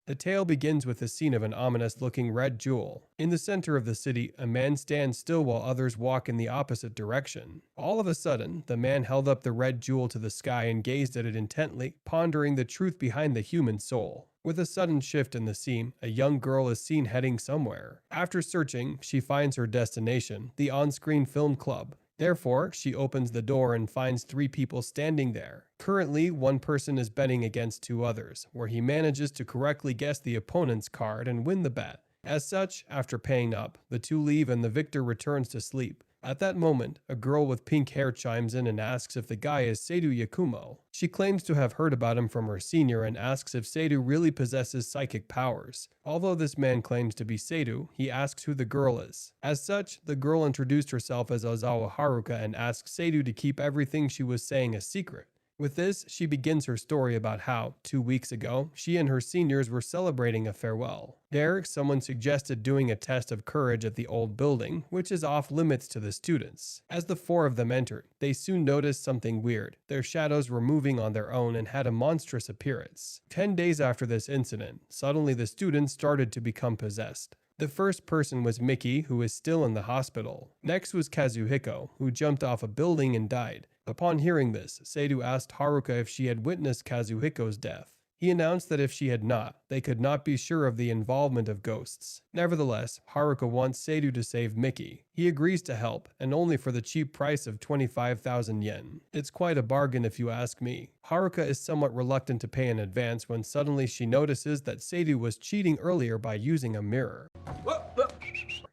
The tale begins with the scene of an ominous-looking red jewel. In the center of the city, a man stands still while others walk in the opposite direction. All of a sudden, the man held up the red jewel to the sky and gazed at it intently, pondering the truth behind the human soul. With a sudden shift in the scene, a young girl is seen heading somewhere. After searching, she finds her destination, the on-screen film club. Therefore, she opens the door and finds three people standing there. Currently, one person is betting against two others, where he manages to correctly guess the opponent's card and win the bet. As such, after paying up, the two leave and the victor returns to sleep. At that moment, a girl with pink hair chimes in and asks if the guy is Seidou Yakumo. She claims to have heard about him from her senior and asks if Seidou really possesses psychic powers. Although this man claims to be Seidou, he asks who the girl is. As such, the girl introduced herself as Ozawa Haruka and asks Seidou to keep everything she was saying a secret. With this, she begins her story about how, 2 weeks ago, she and her seniors were celebrating a farewell. There, someone suggested doing a test of courage at the old building, which is off limits to the students. As the four of them entered, they soon noticed something weird. Their shadows were moving on their own and had a monstrous appearance. 10 days after this incident, suddenly the students started to become possessed. The first person was Miki, who is still in the hospital. Next was Kazuhiko, who jumped off a building and died. Upon hearing this, Seidou asked Haruka if she had witnessed Kazuhiko's death. He announced that if she had not, they could not be sure of the involvement of ghosts. Nevertheless, Haruka wants Seidou to save Miki. He agrees to help, and only for the cheap price of 25,000 yen. It's quite a bargain if you ask me. Haruka is somewhat reluctant to pay in advance when suddenly she notices that Seidou was cheating earlier by using a mirror.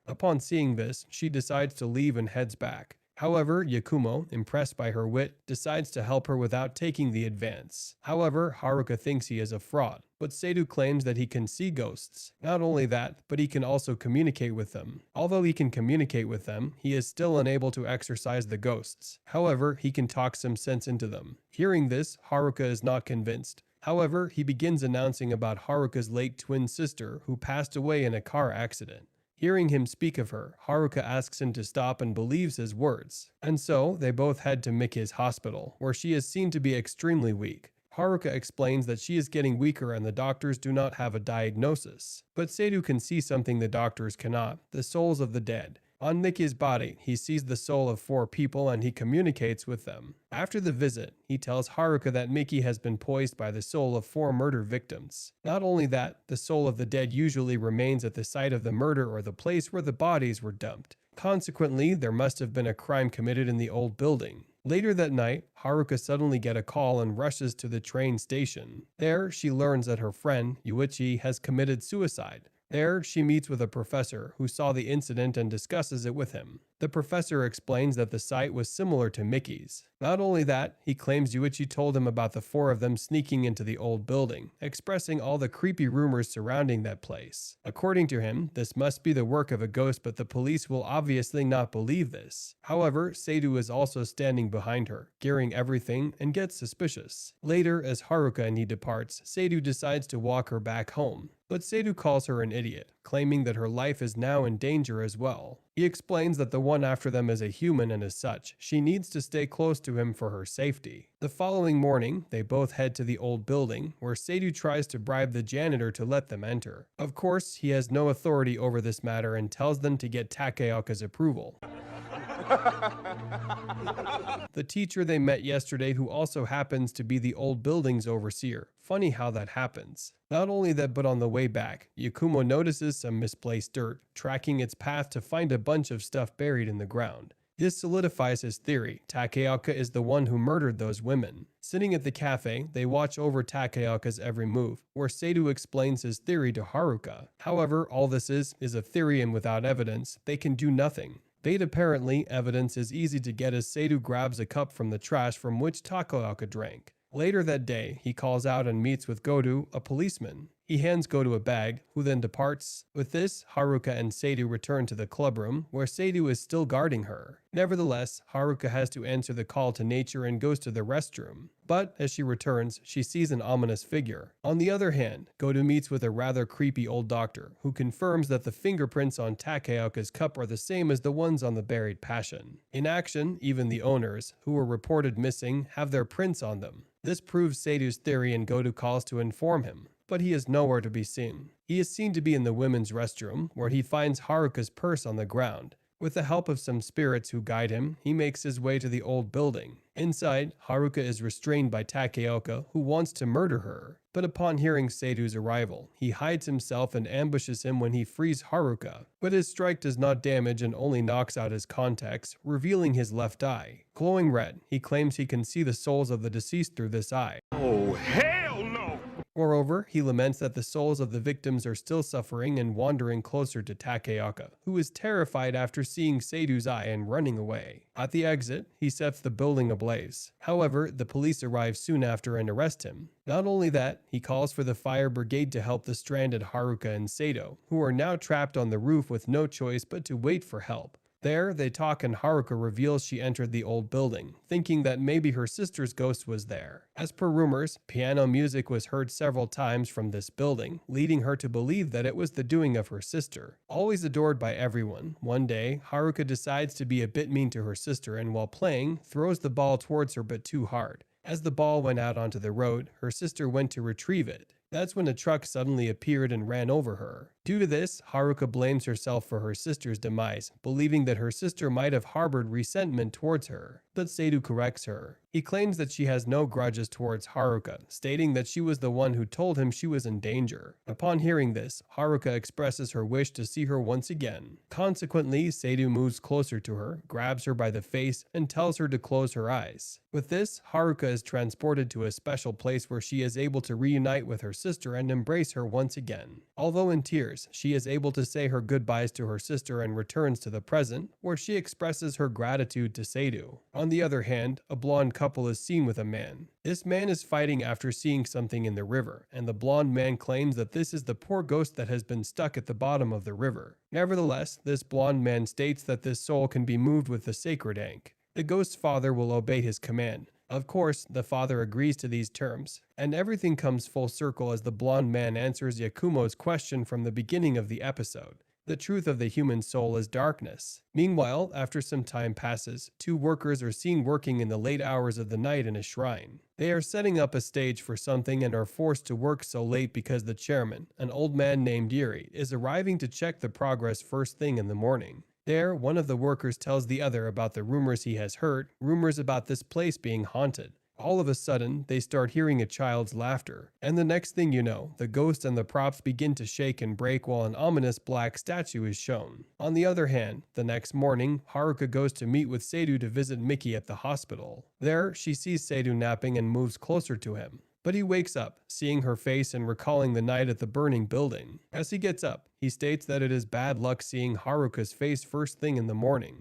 Upon seeing this, she decides to leave and heads back. However, Yakumo, impressed by her wit, decides to help her without taking the advance. However, Haruka thinks he is a fraud, but Seidou claims that he can see ghosts. Not only that, but he can also communicate with them. Although he can communicate with them, he is still unable to exorcise the ghosts. However, he can talk some sense into them. Hearing this, Haruka is not convinced. However, he begins announcing about Haruka's late twin sister, who passed away in a car accident. Hearing him speak of her, Haruka asks him to stop and believes his words. And so, they both head to Miki's hospital, where she is seen to be extremely weak. Haruka explains that she is getting weaker and the doctors do not have a diagnosis. But Seidou can see something the doctors cannot, the souls of the dead. On Miki's body, he sees the soul of 4 people and he communicates with them. After the visit, he tells Haruka that Miki has been poisoned by the soul of 4 murder victims. Not only that, the soul of the dead usually remains at the site of the murder or the place where the bodies were dumped. Consequently, there must have been a crime committed in the old building. Later that night, Haruka suddenly gets a call and rushes to the train station. There, she learns that her friend, Yuichi, has committed suicide. There, she meets with a professor who saw the incident and discusses it with him. The professor explains that the site was similar to Miki's. Not only that, he claims Yuichi told him about the 4 of them sneaking into the old building, expressing all the creepy rumors surrounding that place. According to him, this must be the work of a ghost, but the police will obviously not believe this. However, Seidou is also standing behind her, gearing everything, and gets suspicious. Later, as Haruka and he departs, Seidou decides to walk her back home. But Seidou calls her an idiot, claiming that her life is now in danger as well. He explains that the one after them is a human and as such, she needs to stay close to him for her safety. The following morning, they both head to the old building, where Seidou tries to bribe the janitor to let them enter. Of course, he has no authority over this matter and tells them to get Takeoka's approval. The teacher they met yesterday, who also happens to be the old building's overseer. Funny how that happens. Not only that, but on the way back, Yakumo notices some misplaced dirt, tracking its path to find a bunch of stuff buried in the ground. This solidifies his theory. Takeoka is the one who murdered those women. Sitting at the cafe, they watch over Takeoka's every move, where Seidou explains his theory to Haruka. However, all this is a theory, and without evidence, they can do nothing. Apparently, evidence is easy to get as Seidou grabs a cup from the trash from which Takeoka drank. Later that day, he calls out and meets with Godu, a policeman. He hands Godu a bag, who then departs. With this, Haruka and Seidou return to the clubroom, where Seidou is still guarding her. Nevertheless, Haruka has to answer the call to nature and goes to the restroom. But, as she returns, she sees an ominous figure. On the other hand, Godu meets with a rather creepy old doctor, who confirms that the fingerprints on Takeoka's cup are the same as the ones on the buried passion. In action, even the owners, who were reported missing, have their prints on them. This proves Seidou's theory and Godu calls to inform him. but he is nowhere to be seen. He is seen to be in the women's restroom, where he finds Haruka's purse on the ground. With the help of some spirits who guide him, he makes his way to the old building. Inside, Haruka is restrained by Takeoka, who wants to murder her. But upon hearing Seidou's arrival, he hides himself and ambushes him when he frees Haruka. But his strike does not damage and only knocks out his contacts, revealing his left eye. Glowing red, he claims he can see the souls of the deceased through this eye. Oh, hell no! Moreover, he laments that the souls of the victims are still suffering and wandering closer to Takeoka, who is terrified after seeing Seidou's eye and running away. At the exit, he sets the building ablaze. However, the police arrive soon after and arrest him. Not only that, he calls for the fire brigade to help the stranded Haruka and Seidou, who are now trapped on the roof with no choice but to wait for help. There, they talk and Haruka reveals she entered the old building, thinking that maybe her sister's ghost was there. As per rumors, piano music was heard several times from this building, leading her to believe that it was the doing of her sister. Always adored by everyone, one day, Haruka decides to be a bit mean to her sister and while playing, throws the ball towards her but too hard. As the ball went out onto the road, her sister went to retrieve it. That's when a truck suddenly appeared and ran over her. Due to this, Haruka blames herself for her sister's demise, believing that her sister might have harbored resentment towards her. But Seidou corrects her. He claims that she has no grudges towards Haruka, stating that she was the one who told him she was in danger. Upon hearing this, Haruka expresses her wish to see her once again. Consequently, Seidou moves closer to her, grabs her by the face, and tells her to close her eyes. With this, Haruka is transported to a special place where she is able to reunite with her sister and embrace her once again. Although in tears, she is able to say her goodbyes to her sister and returns to the present, where she expresses her gratitude to Seidou. On the other hand, a blonde couple is seen with a man. This man is fighting after seeing something in the river, and the blonde man claims that this is the poor ghost that has been stuck at the bottom of the river. Nevertheless, this blonde man states that this soul can be moved with the sacred ink. The ghost's father will obey his command. Of course, the father agrees to these terms, and everything comes full circle as the blonde man answers Yakumo's question from the beginning of the episode. The truth of the human soul is darkness. Meanwhile, after some time passes, two workers are seen working in the late hours of the night in a shrine. They are setting up a stage for something and are forced to work so late because the chairman, an old man named Yuri, is arriving to check the progress first thing in the morning. There, one of the workers tells the other about the rumors he has heard, rumors about this place being haunted. All of a sudden, they start hearing a child's laughter, and the next thing you know, the ghost and the props begin to shake and break while an ominous black statue is shown. On the other hand, the next morning, Haruka goes to meet with Seidou to visit Miki at the hospital. There, she sees Seidou napping and moves closer to him. But he wakes up, seeing her face and recalling the night at the burning building. As he gets up, he states that it is bad luck seeing Haruka's face first thing in the morning.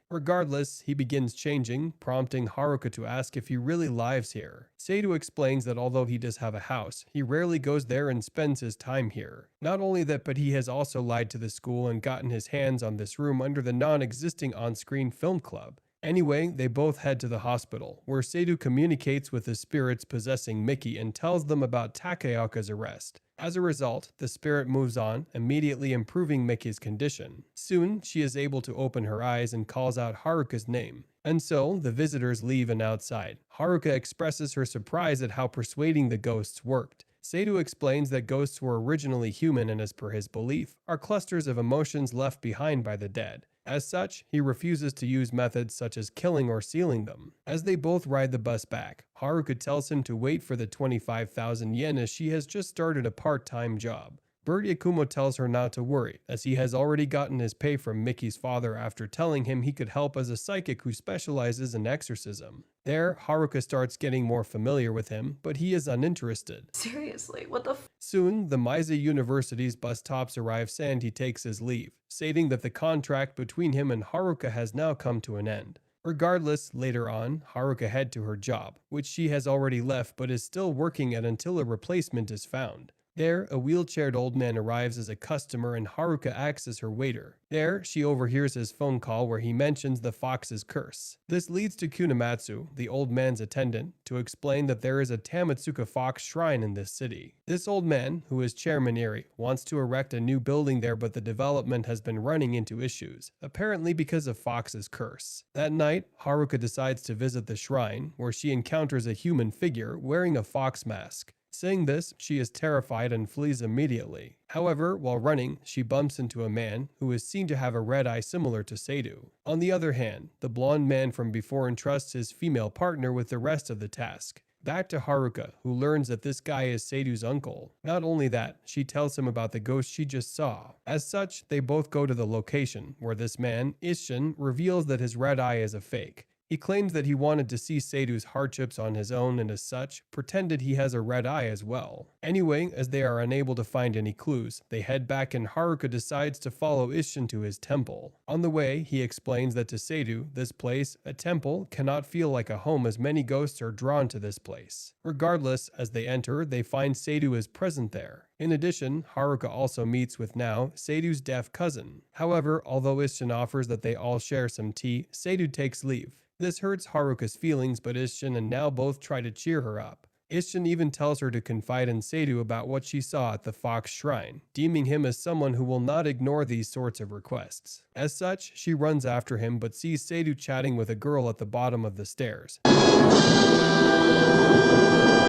Regardless, he begins changing, prompting Haruka to ask if he really lives here. Seidou explains that although he does have a house, he rarely goes there and spends his time here. Not only that, but he has also lied to the school and gotten his hands on this room under the non-existing on-screen film club. Anyway, they both head to the hospital, where Seidou communicates with the spirits possessing Miki and tells them about Takeoka's arrest. As a result, the spirit moves on, immediately improving Miki's condition. Soon, she is able to open her eyes and calls out Haruka's name. And so, the visitors leave and outside. Haruka expresses her surprise at how persuading the ghosts worked. Seidou explains that ghosts were originally human and, as per his belief, are clusters of emotions left behind by the dead. As such, he refuses to use methods such as killing or sealing them. As they both ride the bus back, Haruka tells him to wait for the 25,000 yen as she has just started a part-time job. Bird Yakumo tells her not to worry, as he has already gotten his pay from Miki's father after telling him he could help as a psychic who specializes in exorcism. There, Haruka starts getting more familiar with him, but he is uninterested. Seriously, what the f? Soon, the Meisei University's bus stops arrives and he takes his leave, stating that the contract between him and Haruka has now come to an end. Regardless, later on, Haruka heads to her job, which she has already left but is still working at until a replacement is found. There, a wheelchaired old man arrives as a customer and Haruka acts as her waiter. There, she overhears his phone call where he mentions the fox's curse. This leads to Kunamatsu, the old man's attendant, to explain that there is a Tamatsuka fox shrine in this city. This old man, who is Chairman Eri, wants to erect a new building there, but the development has been running into issues, apparently because of Fox's curse. That night, Haruka decides to visit the shrine, where she encounters a human figure wearing a fox mask. Seeing this, she is terrified and flees immediately. However, while running, she bumps into a man who is seen to have a red eye similar to Seidu. On the other hand, the blonde man from before entrusts his female partner with the rest of the task. Back to Haruka, who learns that this guy is Seidu's uncle. Not only that, she tells him about the ghost she just saw. As such, they both go to the location, where this man, Isshin, reveals that his red eye is a fake. He claims that he wanted to see Seidu's hardships on his own and as such, pretended he has a red eye as well. Anyway, as they are unable to find any clues, they head back and Haruka decides to follow Isshin to his temple. On the way, he explains that to Seidu, this place, a temple, cannot feel like a home as many ghosts are drawn to this place. Regardless, as they enter, they find Seidu is present there. In addition, Haruka also meets with now Seidu's deaf cousin. However, although Isshin offers that they all share some tea, Seidu takes leave. This hurts Haruka's feelings, but Isshin and now both try to cheer her up. Isshin even tells her to confide in Seidu about what she saw at the Fox Shrine, deeming him as someone who will not ignore these sorts of requests. As such, she runs after him but sees Seidu chatting with a girl at the bottom of the stairs,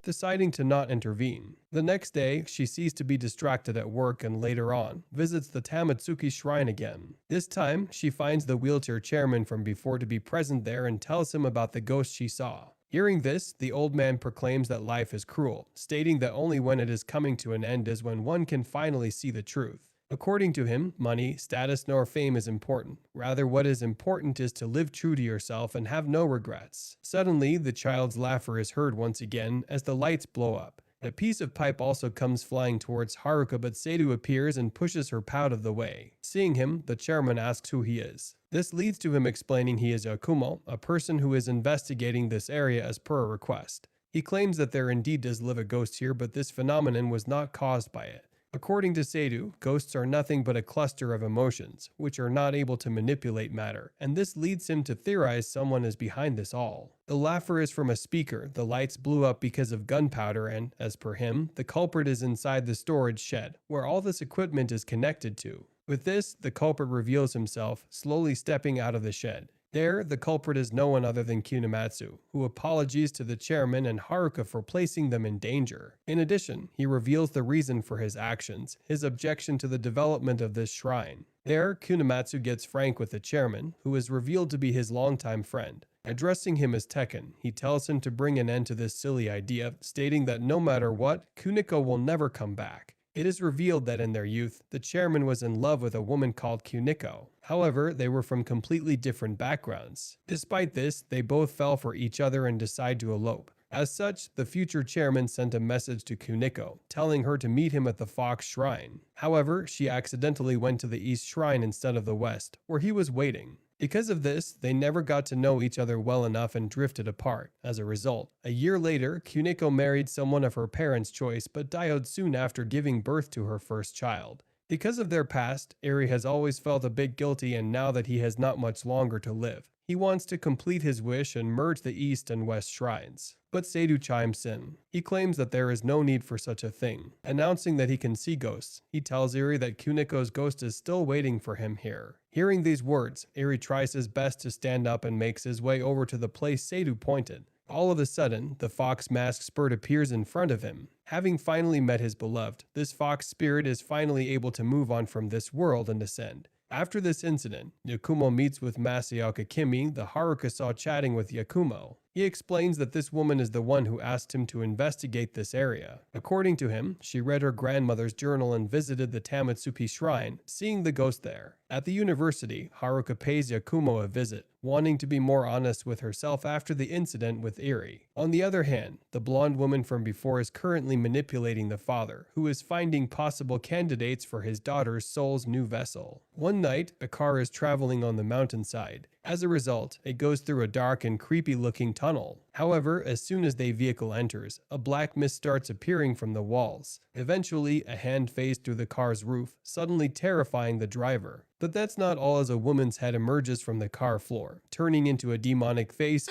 deciding to not intervene. The next day, she ceased to be distracted at work and later on, visits the Tamatsuki shrine again. This time, she finds the wheelchair chairman from before to be present there and tells him about the ghost she saw. Hearing this, the old man proclaims that life is cruel, stating that only when it is coming to an end is when one can finally see the truth. According to him, money, status, nor fame is important. Rather, what is important is to live true to yourself and have no regrets. Suddenly, the child's laughter is heard once again as the lights blow up. A piece of pipe also comes flying towards Haruka, but Seidu appears and pushes her out of the way. Seeing him, the chairman asks who he is. This leads to him explaining he is Yakumo, a person who is investigating this area as per a request. He claims that there indeed does live a ghost here, but this phenomenon was not caused by it. According to Seidu, ghosts are nothing but a cluster of emotions, which are not able to manipulate matter, and this leads him to theorize someone is behind this all. The laughter is from a speaker, the lights blew up because of gunpowder, and, as per him, the culprit is inside the storage shed, where all this equipment is connected to. With this, the culprit reveals himself, slowly stepping out of the shed. There, the culprit is no one other than Kunamatsu, who apologizes to the chairman and Haruka for placing them in danger. In addition, he reveals the reason for his actions, his objection to the development of this shrine. There, Kunamatsu gets frank with the chairman, who is revealed to be his longtime friend. Addressing him as Tekken, he tells him to bring an end to this silly idea, stating that no matter what, Kuniko will never come back. It is revealed that in their youth, the chairman was in love with a woman called Kuniko. However, they were from completely different backgrounds. Despite this, they both fell for each other and decide to elope. As such, the future chairman sent a message to Kuniko, telling her to meet him at the Fox Shrine. However, she accidentally went to the East Shrine instead of the West, where he was waiting. Because of this, they never got to know each other well enough and drifted apart. As a result, a year later, Kuniko married someone of her parents' choice but died soon after giving birth to her first child. Because of their past, Eri has always felt a bit guilty, and now that he has not much longer to live, he wants to complete his wish and merge the East and West shrines. But Seidu chimes in. He claims that there is no need for such a thing. Announcing that he can see ghosts, he tells Eri that Kuniko's ghost is still waiting for him here. Hearing these words, Eri tries his best to stand up and makes his way over to the place Seidu pointed. All of a sudden, the fox masked spirit appears in front of him. Having finally met his beloved, this fox spirit is finally able to move on from this world and ascend. After this incident, Yakumo meets with Masaoka Kimi, the Haruka saw chatting with Yakumo. He explains that this woman is the one who asked him to investigate this area. According to him, she read her grandmother's journal and visited the Tamatsuki shrine, seeing the ghost there. At the university, Haruka pays Yakumo a visit, wanting to be more honest with herself after the incident with Eri. On the other hand, the blonde woman from before is currently manipulating the father, who is finding possible candidates for his daughter's soul's new vessel. One night, a car is traveling on the mountainside. As a result, it goes through a dark and creepy-looking tunnel. However, as soon as the vehicle enters, a black mist starts appearing from the walls. Eventually, a hand phased through the car's roof, suddenly terrifying the driver. But that's not all, as a woman's head emerges from the car floor, turning into a demonic face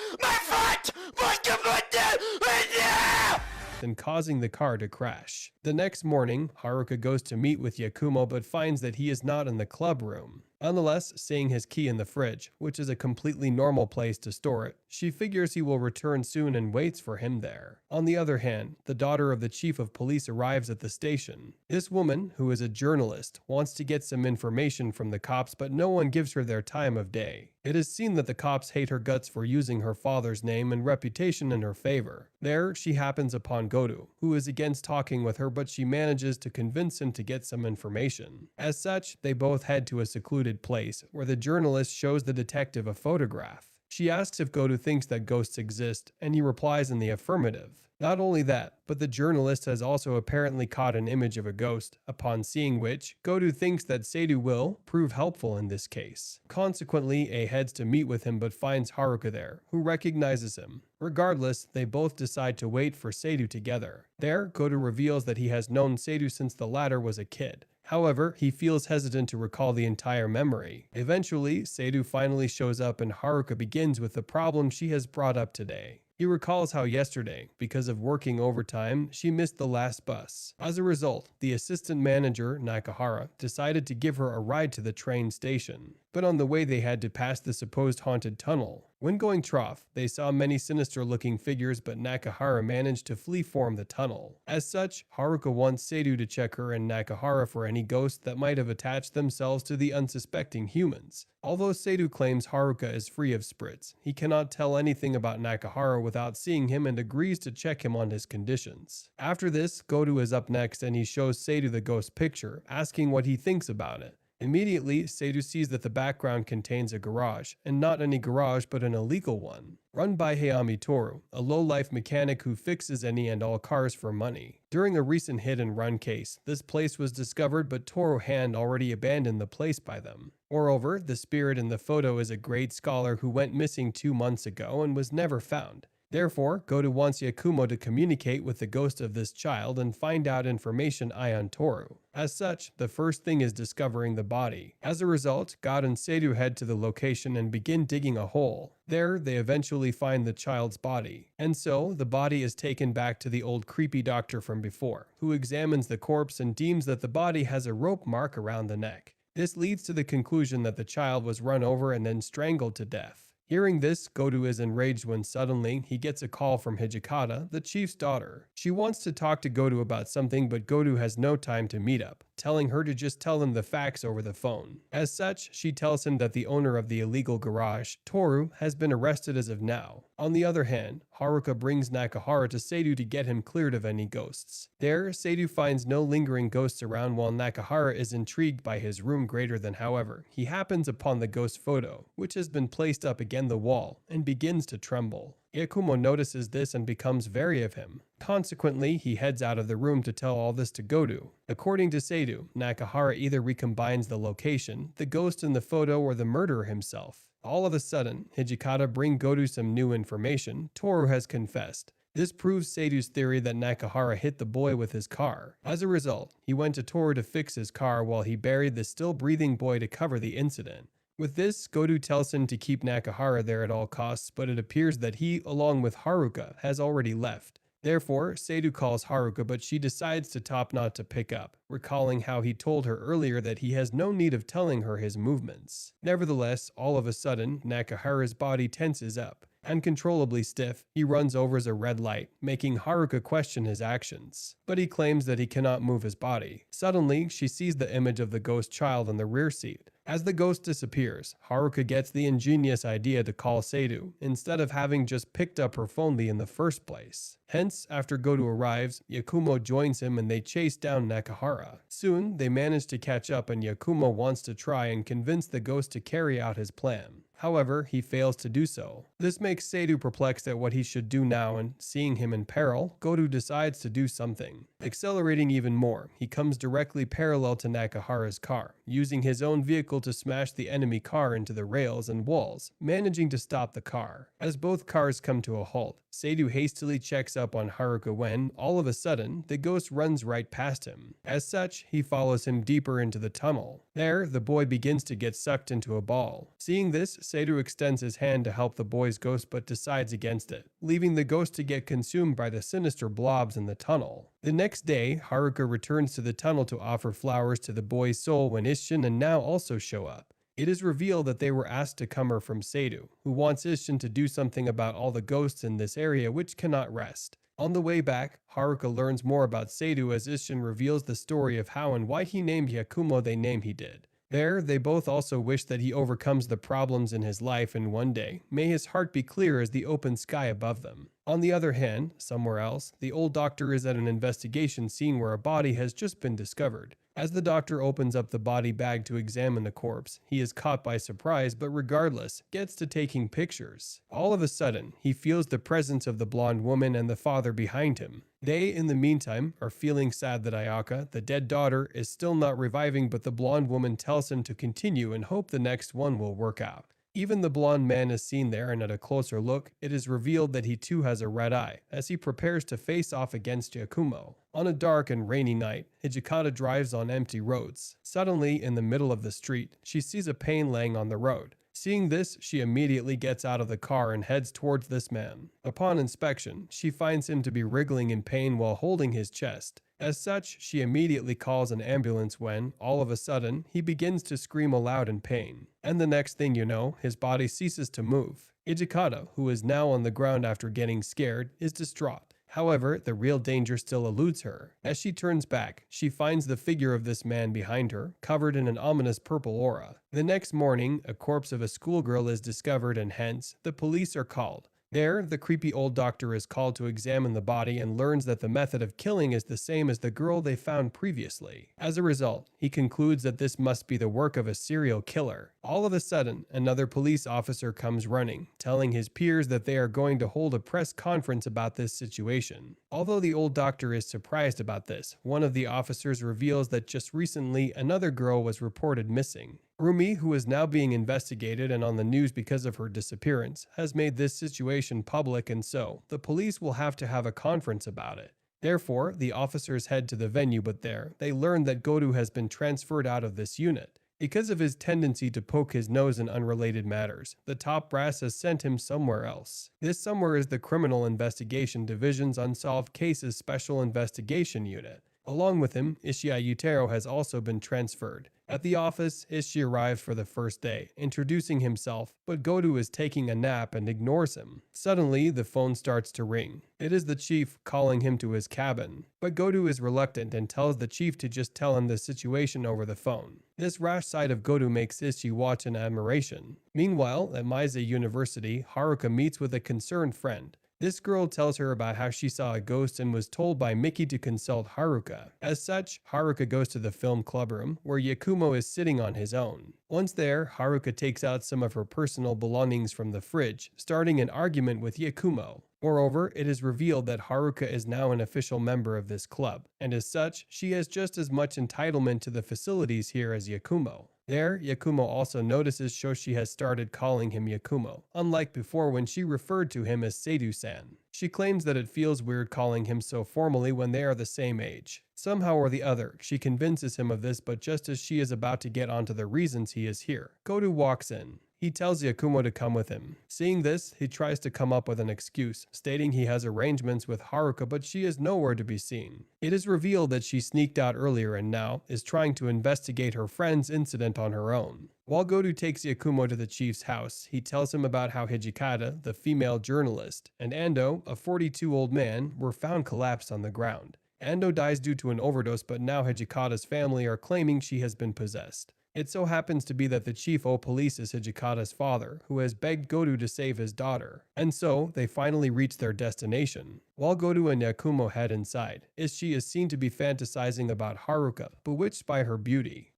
and causing the car to crash. The next morning, Haruka goes to meet with Yakumo but finds that he is not in the club room. Nonetheless, seeing his key in the fridge, which is a completely normal place to store it, she figures he will return soon and waits for him there. On the other hand, the daughter of the chief of police arrives at the station. This woman, who is a journalist, wants to get some information from the cops, but no one gives her their time of day. It is seen that the cops hate her guts for using her father's name and reputation in her favor. There, she happens upon Godu, who is against talking with her, but she manages to convince him to get some information. As such, they both head to a secluded place, where the journalist shows the detective a photograph. She asks if Godu thinks that ghosts exist, and he replies in the affirmative. Not only that, but the journalist has also apparently caught an image of a ghost, upon seeing which, Godu thinks that Seidu will prove helpful in this case. Consequently, A heads to meet with him but finds Haruka there, who recognizes him. Regardless, they both decide to wait for Seidu together. There, Godu reveals that he has known Seidu since the latter was a kid. However, he feels hesitant to recall the entire memory. Eventually, Seidu finally shows up and Haruka begins with the problem she has brought up today. He recalls how yesterday, because of working overtime, she missed the last bus. As a result, the assistant manager, Nakahara, decided to give her a ride to the train station. But on the way they had to pass the supposed haunted tunnel. When going trough, they saw many sinister-looking figures, but Nakahara managed to flee from the tunnel. As such, Haruka wants Seidu to check her and Nakahara for any ghosts that might have attached themselves to the unsuspecting humans. Although Seidu claims Haruka is free of spirits, he cannot tell anything about Nakahara without seeing him and agrees to check him on his conditions. After this, Godu is up next and he shows Seidu the ghost picture, asking what he thinks about it. Immediately, Seidu sees that the background contains a garage, and not any garage but an illegal one, run by Hayami Toru, a low-life mechanic who fixes any and all cars for money. During a recent hit-and-run case, this place was discovered, but Toru had already abandoned the place by them. Moreover, the spirit in the photo is a grade scholar who went missing 2 months ago and was never found. Therefore, Godu wants Yakumo to communicate with the ghost of this child and find out information on Toru. As such, the first thing is discovering the body. As a result, God and Seidu head to the location and begin digging a hole. There, they eventually find the child's body. And so, the body is taken back to the old creepy doctor from before, who examines the corpse and deems that the body has a rope mark around the neck. This leads to the conclusion that the child was run over and then strangled to death. Hearing this, Godu is enraged when suddenly he gets a call from Hijikata, the chief's daughter. She wants to talk to Godu about something, but Godu has no time to meet up, telling her to just tell him the facts over the phone. As such, she tells him that the owner of the illegal garage, Toru, has been arrested as of now. On the other hand, Haruka brings Nakahara to Seidu to get him cleared of any ghosts. There, Seidu finds no lingering ghosts around while Nakahara is intrigued by his room greater than. However, he happens upon the ghost photo, which has been placed up against the wall, and begins to tremble. Yakumo notices this and becomes wary of him. Consequently, he heads out of the room to tell all this to Godu. According to Seidu, Nakahara either recombines the location, the ghost in the photo, or the murderer himself. All of a sudden, Hijikata brings Godu some new information. Toru has confessed. This proves Seidu's theory that Nakahara hit the boy with his car. As a result, he went to Toru to fix his car while he buried the still breathing boy to cover the incident. With this, Godu tells him to keep Nakahara there at all costs, but it appears that he, along with Haruka, has already left. Therefore, Seidu calls Haruka, but she decides to top not to pick up, recalling how he told her earlier that he has no need of telling her his movements. Nevertheless, all of a sudden, Nakahara's body tenses up. Uncontrollably stiff, he runs over a red light, making Haruka question his actions. But he claims that he cannot move his body. Suddenly, she sees the image of the ghost child in the rear seat. As the ghost disappears, Haruka gets the ingenious idea to call Seidu, instead of having just picked up her phone in the first place. Hence, after Godu arrives, Yakumo joins him and they chase down Nakahara. Soon, they manage to catch up and Yakumo wants to try and convince the ghost to carry out his plan. However, he fails to do so. This makes Seidu perplexed at what he should do now, and seeing him in peril, Goto decides to do something. Accelerating even more, he comes directly parallel to Nakahara's car, using his own vehicle to smash the enemy car into the rails and walls, managing to stop the car. As both cars come to a halt, Seidu hastily checks up on Haruka when, all of a sudden, the ghost runs right past him. As such, he follows him deeper into the tunnel. There, the boy begins to get sucked into a ball. Seeing this, Seidu extends his hand to help the boy's ghost but decides against it, leaving the ghost to get consumed by the sinister blobs in the tunnel. The next day, Haruka returns to the tunnel to offer flowers to the boy's soul when Isshin and Nao also show up. It is revealed that they were asked to come from Seidu, who wants Isshin to do something about all the ghosts in this area which cannot rest. On the way back, Haruka learns more about Seidu as Isshin reveals the story of how and why he named Yakumo the name he did. There, they both also wish that he overcomes the problems in his life and one day, may his heart be clear as the open sky above them. On the other hand, somewhere else, the old doctor is at an investigation scene where a body has just been discovered. As the doctor opens up the body bag to examine the corpse, he is caught by surprise but regardless, gets to taking pictures. All of a sudden, he feels the presence of the blonde woman and the father behind him. They, in the meantime, are feeling sad that Ayaka, the dead daughter, is still not reviving, but the blonde woman tells him to continue and hope the next one will work out. Even the blonde man is seen there, and at a closer look, it is revealed that he too has a red eye, as he prepares to face off against Yakumo. On a dark and rainy night, Hijikata drives on empty roads. Suddenly, in the middle of the street, she sees a pain laying on the road. Seeing this, she immediately gets out of the car and heads towards this man. Upon inspection, she finds him to be wriggling in pain while holding his chest. As such, she immediately calls an ambulance when, all of a sudden, he begins to scream aloud in pain. And the next thing you know, his body ceases to move. Hijikata, who is now on the ground after getting scared, is distraught. However, the real danger still eludes her. As she turns back, she finds the figure of this man behind her, covered in an ominous purple aura. The next morning, a corpse of a schoolgirl is discovered and hence, the police are called. There, the creepy old doctor is called to examine the body and learns that the method of killing is the same as the girl they found previously. As a result, he concludes that this must be the work of a serial killer. All of a sudden, another police officer comes running, telling his peers that they are going to hold a press conference about this situation. Although the old doctor is surprised about this, one of the officers reveals that just recently another girl was reported missing. Rumi, who is now being investigated and on the news because of her disappearance, has made this situation public, and so the police will have to have a conference about it. Therefore, the officers head to the venue, but there, they learn that Goto has been transferred out of this unit. Because of his tendency to poke his nose in unrelated matters, the top brass has sent him somewhere else. This somewhere is the Criminal Investigation Division's Unsolved Cases Special Investigation Unit. Along with him, Ishii Yutaro has also been transferred. At the office, Ishii arrives for the first day, introducing himself, but Goto is taking a nap and ignores him. Suddenly, the phone starts to ring. It is the chief calling him to his cabin, but Goto is reluctant and tells the chief to just tell him the situation over the phone. This rash side of Goto makes Ishii watch in admiration. Meanwhile, at Meisei University, Haruka meets with a concerned friend. This girl tells her about how she saw a ghost and was told by Miki to consult Haruka. As such, Haruka goes to the film club room, where Yakumo is sitting on his own. Once there, Haruka takes out some of her personal belongings from the fridge, starting an argument with Yakumo. Moreover, it is revealed that Haruka is now an official member of this club, and as such, she has just as much entitlement to the facilities here as Yakumo. There, Yakumo also notices Shoshi has started calling him Yakumo, unlike before when she referred to him as Seidu-san. She claims that it feels weird calling him so formally when they are the same age. Somehow or the other, she convinces him of this, but just as she is about to get onto the reasons he is here, Goto walks in. He tells Yakumo to come with him. Seeing this, he tries to come up with an excuse, stating he has arrangements with Haruka, but she is nowhere to be seen. It is revealed that she sneaked out earlier and now is trying to investigate her friend's incident on her own. While Goto takes Yakumo to the chief's house, he tells him about how Hijikata, the female journalist, and Ando, a 42-year-old man, were found collapsed on the ground. Ando dies due to an overdose, but now Hijikata's family are claiming she has been possessed. It so happens to be that the chief of police is Hijikata's father, who has begged Goto to save his daughter. And so, they finally reach their destination. While Goto and Yakumo head inside, Ishii is seen to be fantasizing about Haruka, bewitched by her beauty.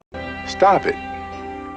Stop it.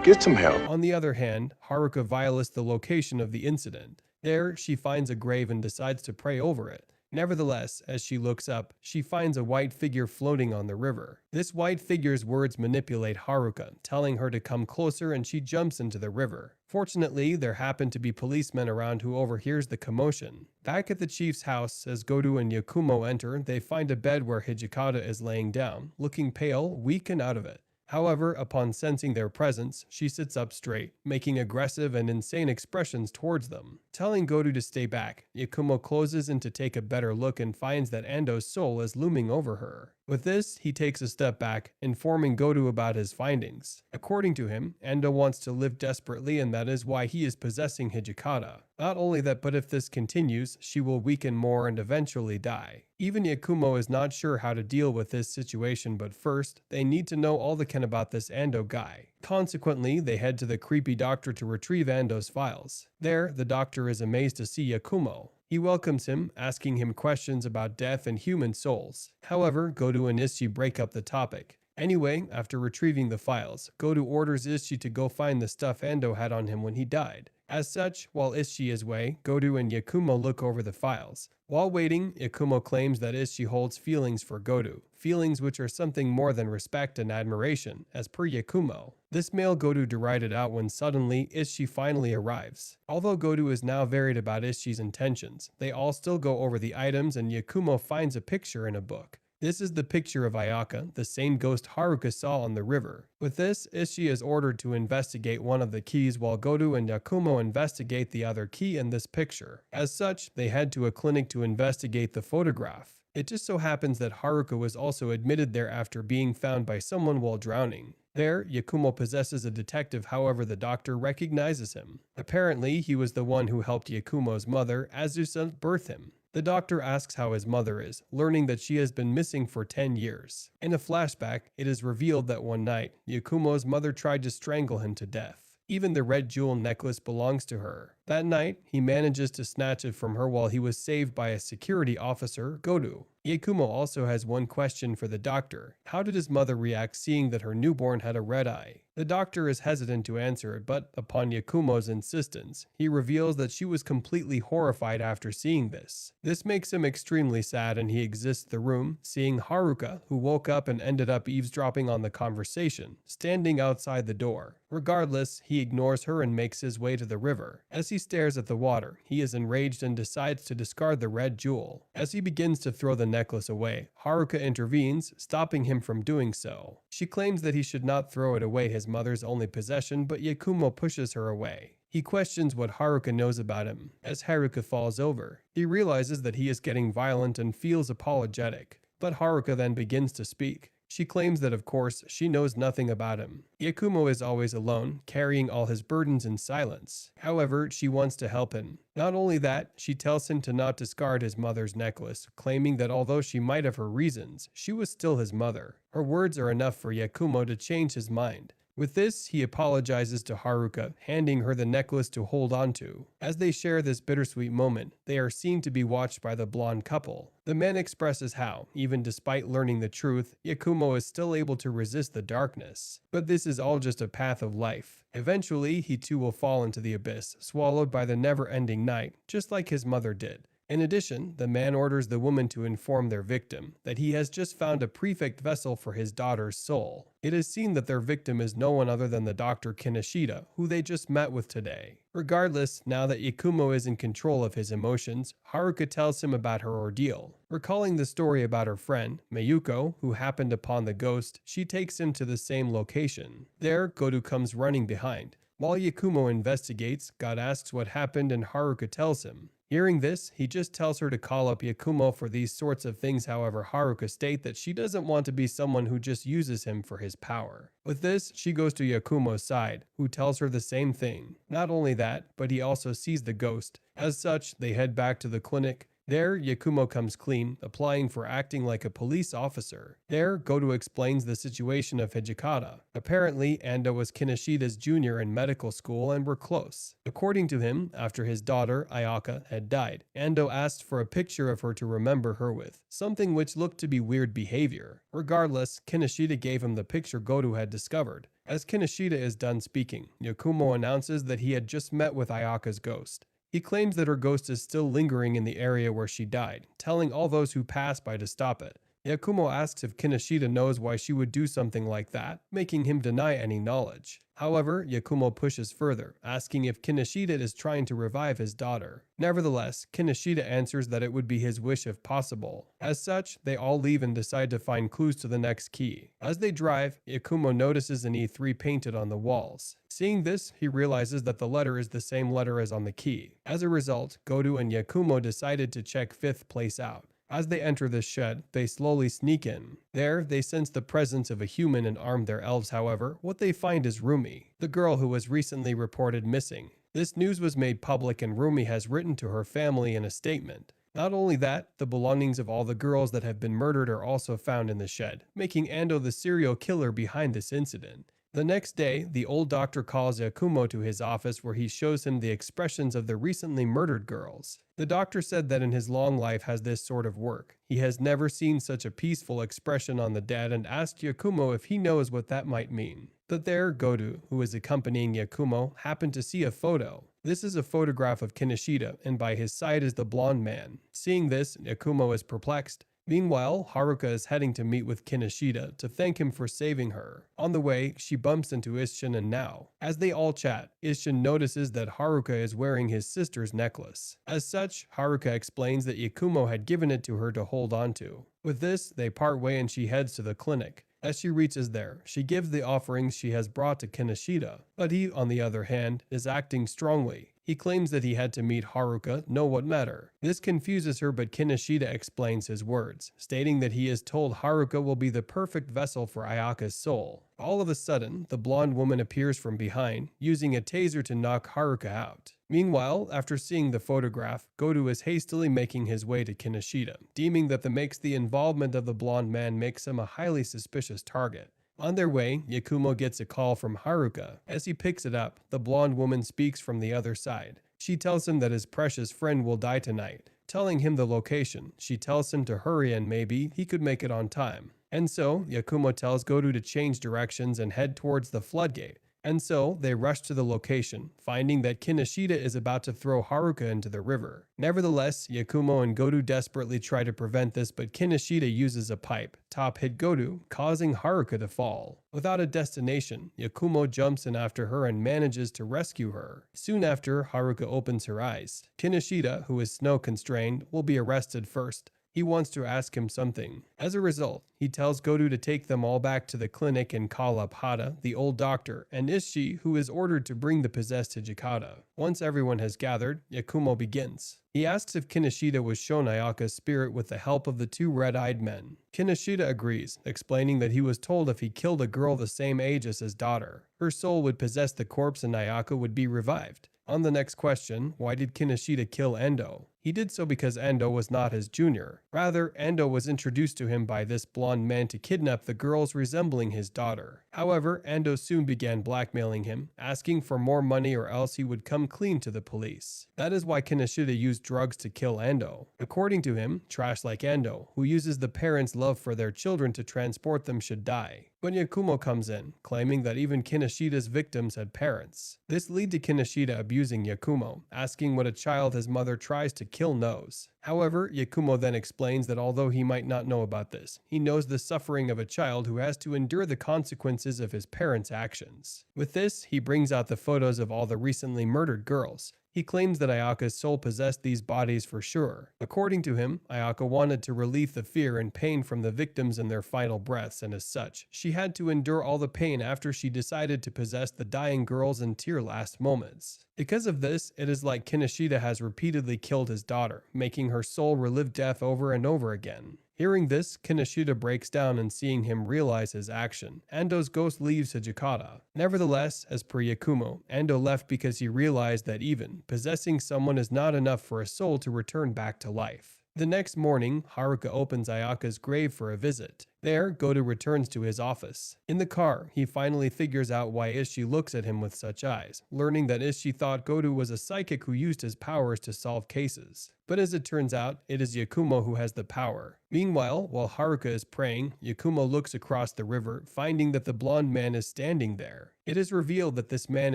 Get some help. On the other hand, Haruka violates the location of the incident. There, she finds a grave and decides to pray over it. Nevertheless, as she looks up, she finds a white figure floating on the river. This white figure's words manipulate Haruka, telling her to come closer, and she jumps into the river. Fortunately, there happen to be policemen around who overhears the commotion. Back at the chief's house, as Godu and Yakumo enter, they find a bed where Hijikata is laying down, looking pale, weak, and out of it. However, upon sensing their presence, she sits up straight, making aggressive and insane expressions towards them. Telling Godu to stay back, Yakumo closes in to take a better look and finds that Ando's soul is looming over her. With this, he takes a step back, informing Godu about his findings. According to him, Ando wants to live desperately, and that is why he is possessing Hijikata. Not only that, but if this continues, she will weaken more and eventually die. Even Yakumo is not sure how to deal with this situation, but first, they need to know all they can about this Ando guy. Consequently, they head to the creepy doctor to retrieve Ando's files. There, the doctor is amazed to see Yakumo. He welcomes him, asking him questions about death and human souls. However, Godu and Ishi break up the topic. Anyway, after retrieving the files, Godu orders Ishi to go find the stuff Ando had on him when he died. As such, while Ishi is away, Godu and Yakumo look over the files. While waiting, Yakumo claims that Ishi holds feelings for Godu, feelings which are something more than respect and admiration, as per Yakumo. This male Godu derided out when suddenly Ishi finally arrives. Although Godu is now worried about Ishi's intentions, they all still go over the items, and Yakumo finds a picture in a book. This is the picture of Ayaka, the same ghost Haruka saw on the river. With this, Ishi is ordered to investigate one of the keys while Godu and Yakumo investigate the other key in this picture. As such, they head to a clinic to investigate the photograph. It just so happens that Haruka was also admitted there after being found by someone while drowning. There, Yakumo possesses a detective, however the doctor recognizes him. Apparently, he was the one who helped Yakumo's mother, Azusa, birth him. The doctor asks how his mother is, learning that she has been missing for 10 years. In a flashback, it is revealed that one night, Yakumo's mother tried to strangle him to death. Even the red jewel necklace belongs to her. That night, he manages to snatch it from her while he was saved by a security officer, Godu. Yakumo also has one question for the doctor. How did his mother react seeing that her newborn had a red eye? The doctor is hesitant to answer it, but upon Yakumo's insistence, he reveals that she was completely horrified after seeing this. This makes him extremely sad, and he exits the room, seeing Haruka, who woke up and ended up eavesdropping on the conversation, standing outside the door. Regardless, he ignores her and makes his way to the river. As he stares at the water, he is enraged and decides to discard the red jewel. As he begins to throw the necklace away, Haruka intervenes, stopping him from doing so. She claims that he should not throw it away, his mother's only possession, but Yakumo pushes her away. He questions what Haruka knows about him. As Haruka falls over, he realizes that he is getting violent and feels apologetic. But Haruka then begins to speak. She claims that of course she knows nothing about him. Yakumo is always alone, carrying all his burdens in silence. However, she wants to help him. Not only that, she tells him to not discard his mother's necklace, claiming that although she might have her reasons, she was still his mother. Her words are enough for Yakumo to change his mind. With this, he apologizes to Haruka, handing her the necklace to hold on to. As they share this bittersweet moment, they are seen to be watched by the blonde couple. The man expresses how, even despite learning the truth, Yakumo is still able to resist the darkness. But this is all just a path of life. Eventually, he too will fall into the abyss, swallowed by the never-ending night, just like his mother did. In addition, the man orders the woman to inform their victim that he has just found a perfect vessel for his daughter's soul. It is seen that their victim is no one other than the Dr. Kinoshita, who they just met with today. Regardless, now that Yakumo is in control of his emotions, Haruka tells him about her ordeal. Recalling the story about her friend, Mayuko, who happened upon the ghost, she takes him to the same location. There, Godu comes running behind. While Yakumo investigates, God asks what happened and Haruka tells him. Hearing this, he just tells her to call up Yakumo for these sorts of things. However, Haruka states that she doesn't want to be someone who just uses him for his power. With this, she goes to Yakumo's side, who tells her the same thing. Not only that, but he also sees the ghost. As such, they head back to the clinic. There, Yakumo comes clean, applying for acting like a police officer. There, Goto explains the situation of Hijikata. Apparently, Ando was Kinishida's junior in medical school and were close. According to him, after his daughter, Ayaka, had died, Ando asked for a picture of her to remember her with, something which looked to be weird behavior. Regardless, Kinoshita gave him the picture Goto had discovered. As Kinoshita is done speaking, Yakumo announces that he had just met with Ayaka's ghost. He claims that her ghost is still lingering in the area where she died, telling all those who pass by to stop it. Yakumo asks if Kinoshita knows why she would do something like that, making him deny any knowledge. However, Yakumo pushes further, asking if Kinoshita is trying to revive his daughter. Nevertheless, Kinoshita answers that it would be his wish if possible. As such, they all leave and decide to find clues to the next key. As they drive, Yakumo notices an E3 painted on the walls. Seeing this, he realizes that the letter is the same letter as on the key. As a result, Goto and Yakumo decided to check 5th place out. As they enter the shed, they slowly sneak in. There, they sense the presence of a human and arm their elves. However, what they find is Rumi, the girl who was recently reported missing. This news was made public and Rumi has written to her family in a statement. Not only that, the belongings of all the girls that have been murdered are also found in the shed, making Ando the serial killer behind this incident. The next day, the old doctor calls Yakumo to his office where he shows him the expressions of the recently murdered girls. The doctor said that in his long life has this sort of work. He has never seen such a peaceful expression on the dead and asked Yakumo if he knows what that might mean. But there, Goto, who is accompanying Yakumo, happened to see a photo. This is a photograph of Kinoshita, and by his side is the blonde man. Seeing this, Yakumo is perplexed. Meanwhile, Haruka is heading to meet with Kinoshita to thank him for saving her. On the way, she bumps into Isshin and Nao. As they all chat, Isshin notices that Haruka is wearing his sister's necklace. As such, Haruka explains that Yakumo had given it to her to hold onto. With this, they part way and she heads to the clinic. As she reaches there, she gives the offerings she has brought to Kinoshita, but he, on the other hand, is acting strongly. He claims that he had to meet Haruka, know what matter. This confuses her, but Kinoshita explains his words, stating that he is told Haruka will be the perfect vessel for Ayaka's soul. All of a sudden, the blonde woman appears from behind, using a taser to knock Haruka out. Meanwhile, after seeing the photograph, Goto is hastily making his way to Kinoshita, deeming that the involvement of the blonde man makes him a highly suspicious target. On their way, Yakumo gets a call from Haruka. As he picks it up, the blonde woman speaks from the other side. She tells him that his precious friend will die tonight. Telling him the location, she tells him to hurry and maybe he could make it on time. And so, Yakumo tells Goto to change directions and head towards the floodgate. And so, they rush to the location, finding that Kinoshita is about to throw Haruka into the river. Nevertheless, Yakumo and Goto desperately try to prevent this, but Kinoshita uses a pipe, top hit Goto, causing Haruka to fall. Without a destination, Yakumo jumps in after her and manages to rescue her. Soon after, Haruka opens her eyes. Kinoshita, who is snow constrained, will be arrested first. He wants to ask him something. As a result, he tells Goto to take them all back to the clinic and call up Hada, the old doctor, and Ishii, who is ordered to bring the possessed Hijikata. Once everyone has gathered, Yakumo begins. He asks if Kinoshita was shown Ayaka's spirit with the help of the two red-eyed men. Kinoshita agrees, explaining that he was told if he killed a girl the same age as his daughter, her soul would possess the corpse and Ayaka would be revived. On the next question, why did Kinoshita kill Endo? He did so because Endo was not his junior. Rather, Endo was introduced to him by this blonde man to kidnap the girls resembling his daughter. However, Endo soon began blackmailing him, asking for more money or else he would come clean to the police. That is why Kinoshita used drugs to kill Endo. According to him, trash like Endo, who uses the parents' love for their children to transport them, should die. But Yakumo comes in, claiming that even Kinoshita's victims had parents. This leads to Kinoshita abusing Yakumo, asking what a child his mother tries to kill knows. However, Yakumo then explains that although he might not know about this, he knows the suffering of a child who has to endure the consequences of his parents' actions. With this, he brings out the photos of all the recently murdered girls. He claims that Ayaka's soul possessed these bodies for sure. According to him, Ayaka wanted to relieve the fear and pain from the victims in their final breaths, and as such, she had to endure all the pain after she decided to possess the dying girls into her last moments. Because of this, it is like Kinoshita has repeatedly killed his daughter, making her soul relive death over and over again. Hearing this, Kinoshita breaks down and seeing him realize his action, Ando's ghost leaves Hijikata. Nevertheless, as per Yakumo, Ando left because he realized that even possessing someone is not enough for a soul to return back to life. The next morning, Haruka opens Ayaka's grave for a visit. There, Goto returns to his office. In the car, he finally figures out why Ishii looks at him with such eyes, learning that Ishii thought Goto was a psychic who used his powers to solve cases. But as it turns out, it is Yakumo who has the power. Meanwhile, while Haruka is praying, Yakumo looks across the river, finding that the blonde man is standing there. It is revealed that this man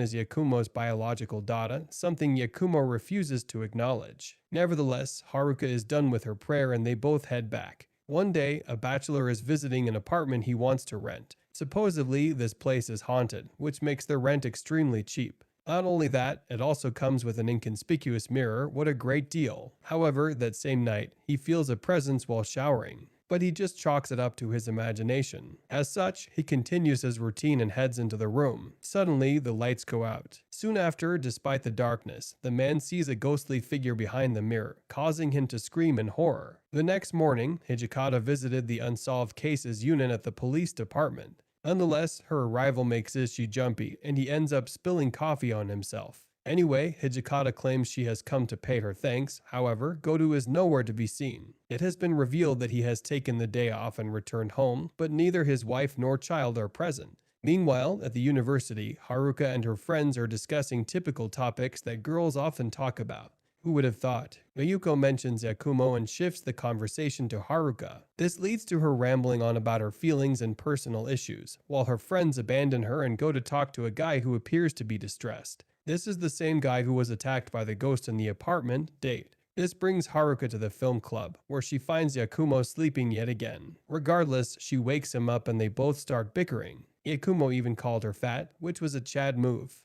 is Yakumo's biological daughter, something Yakumo refuses to acknowledge. Nevertheless, Haruka is done with her prayer and they both head back. One day, a bachelor is visiting an apartment he wants to rent. Supposedly, this place is haunted, which makes their rent extremely cheap. Not only that, it also comes with an inconspicuous mirror. What a great deal. However, that same night, he feels a presence while showering, but he just chalks it up to his imagination. As such, he continues his routine and heads into the room. Suddenly, the lights go out. Soon after, despite the darkness, the man sees a ghostly figure behind the mirror, causing him to scream in horror. The next morning, Hijikata visited the unsolved cases unit at the police department. Nonetheless, her arrival makes Ishii jumpy, and he ends up spilling coffee on himself. Anyway, Hijikata claims she has come to pay her thanks. However, Goto is nowhere to be seen. It has been revealed that he has taken the day off and returned home, but neither his wife nor child are present. Meanwhile, at the university, Haruka and her friends are discussing typical topics that girls often talk about. Who would have thought? Mayuko mentions Yakumo and shifts the conversation to Haruka. This leads to her rambling on about her feelings and personal issues, while her friends abandon her and go to talk to a guy who appears to be distressed. This is the same guy who was attacked by the ghost in the apartment. Date. This brings Haruka to the film club, where she finds Yakumo sleeping yet again. Regardless, she wakes him up and they both start bickering. Yakumo even called her fat, which was a Chad move.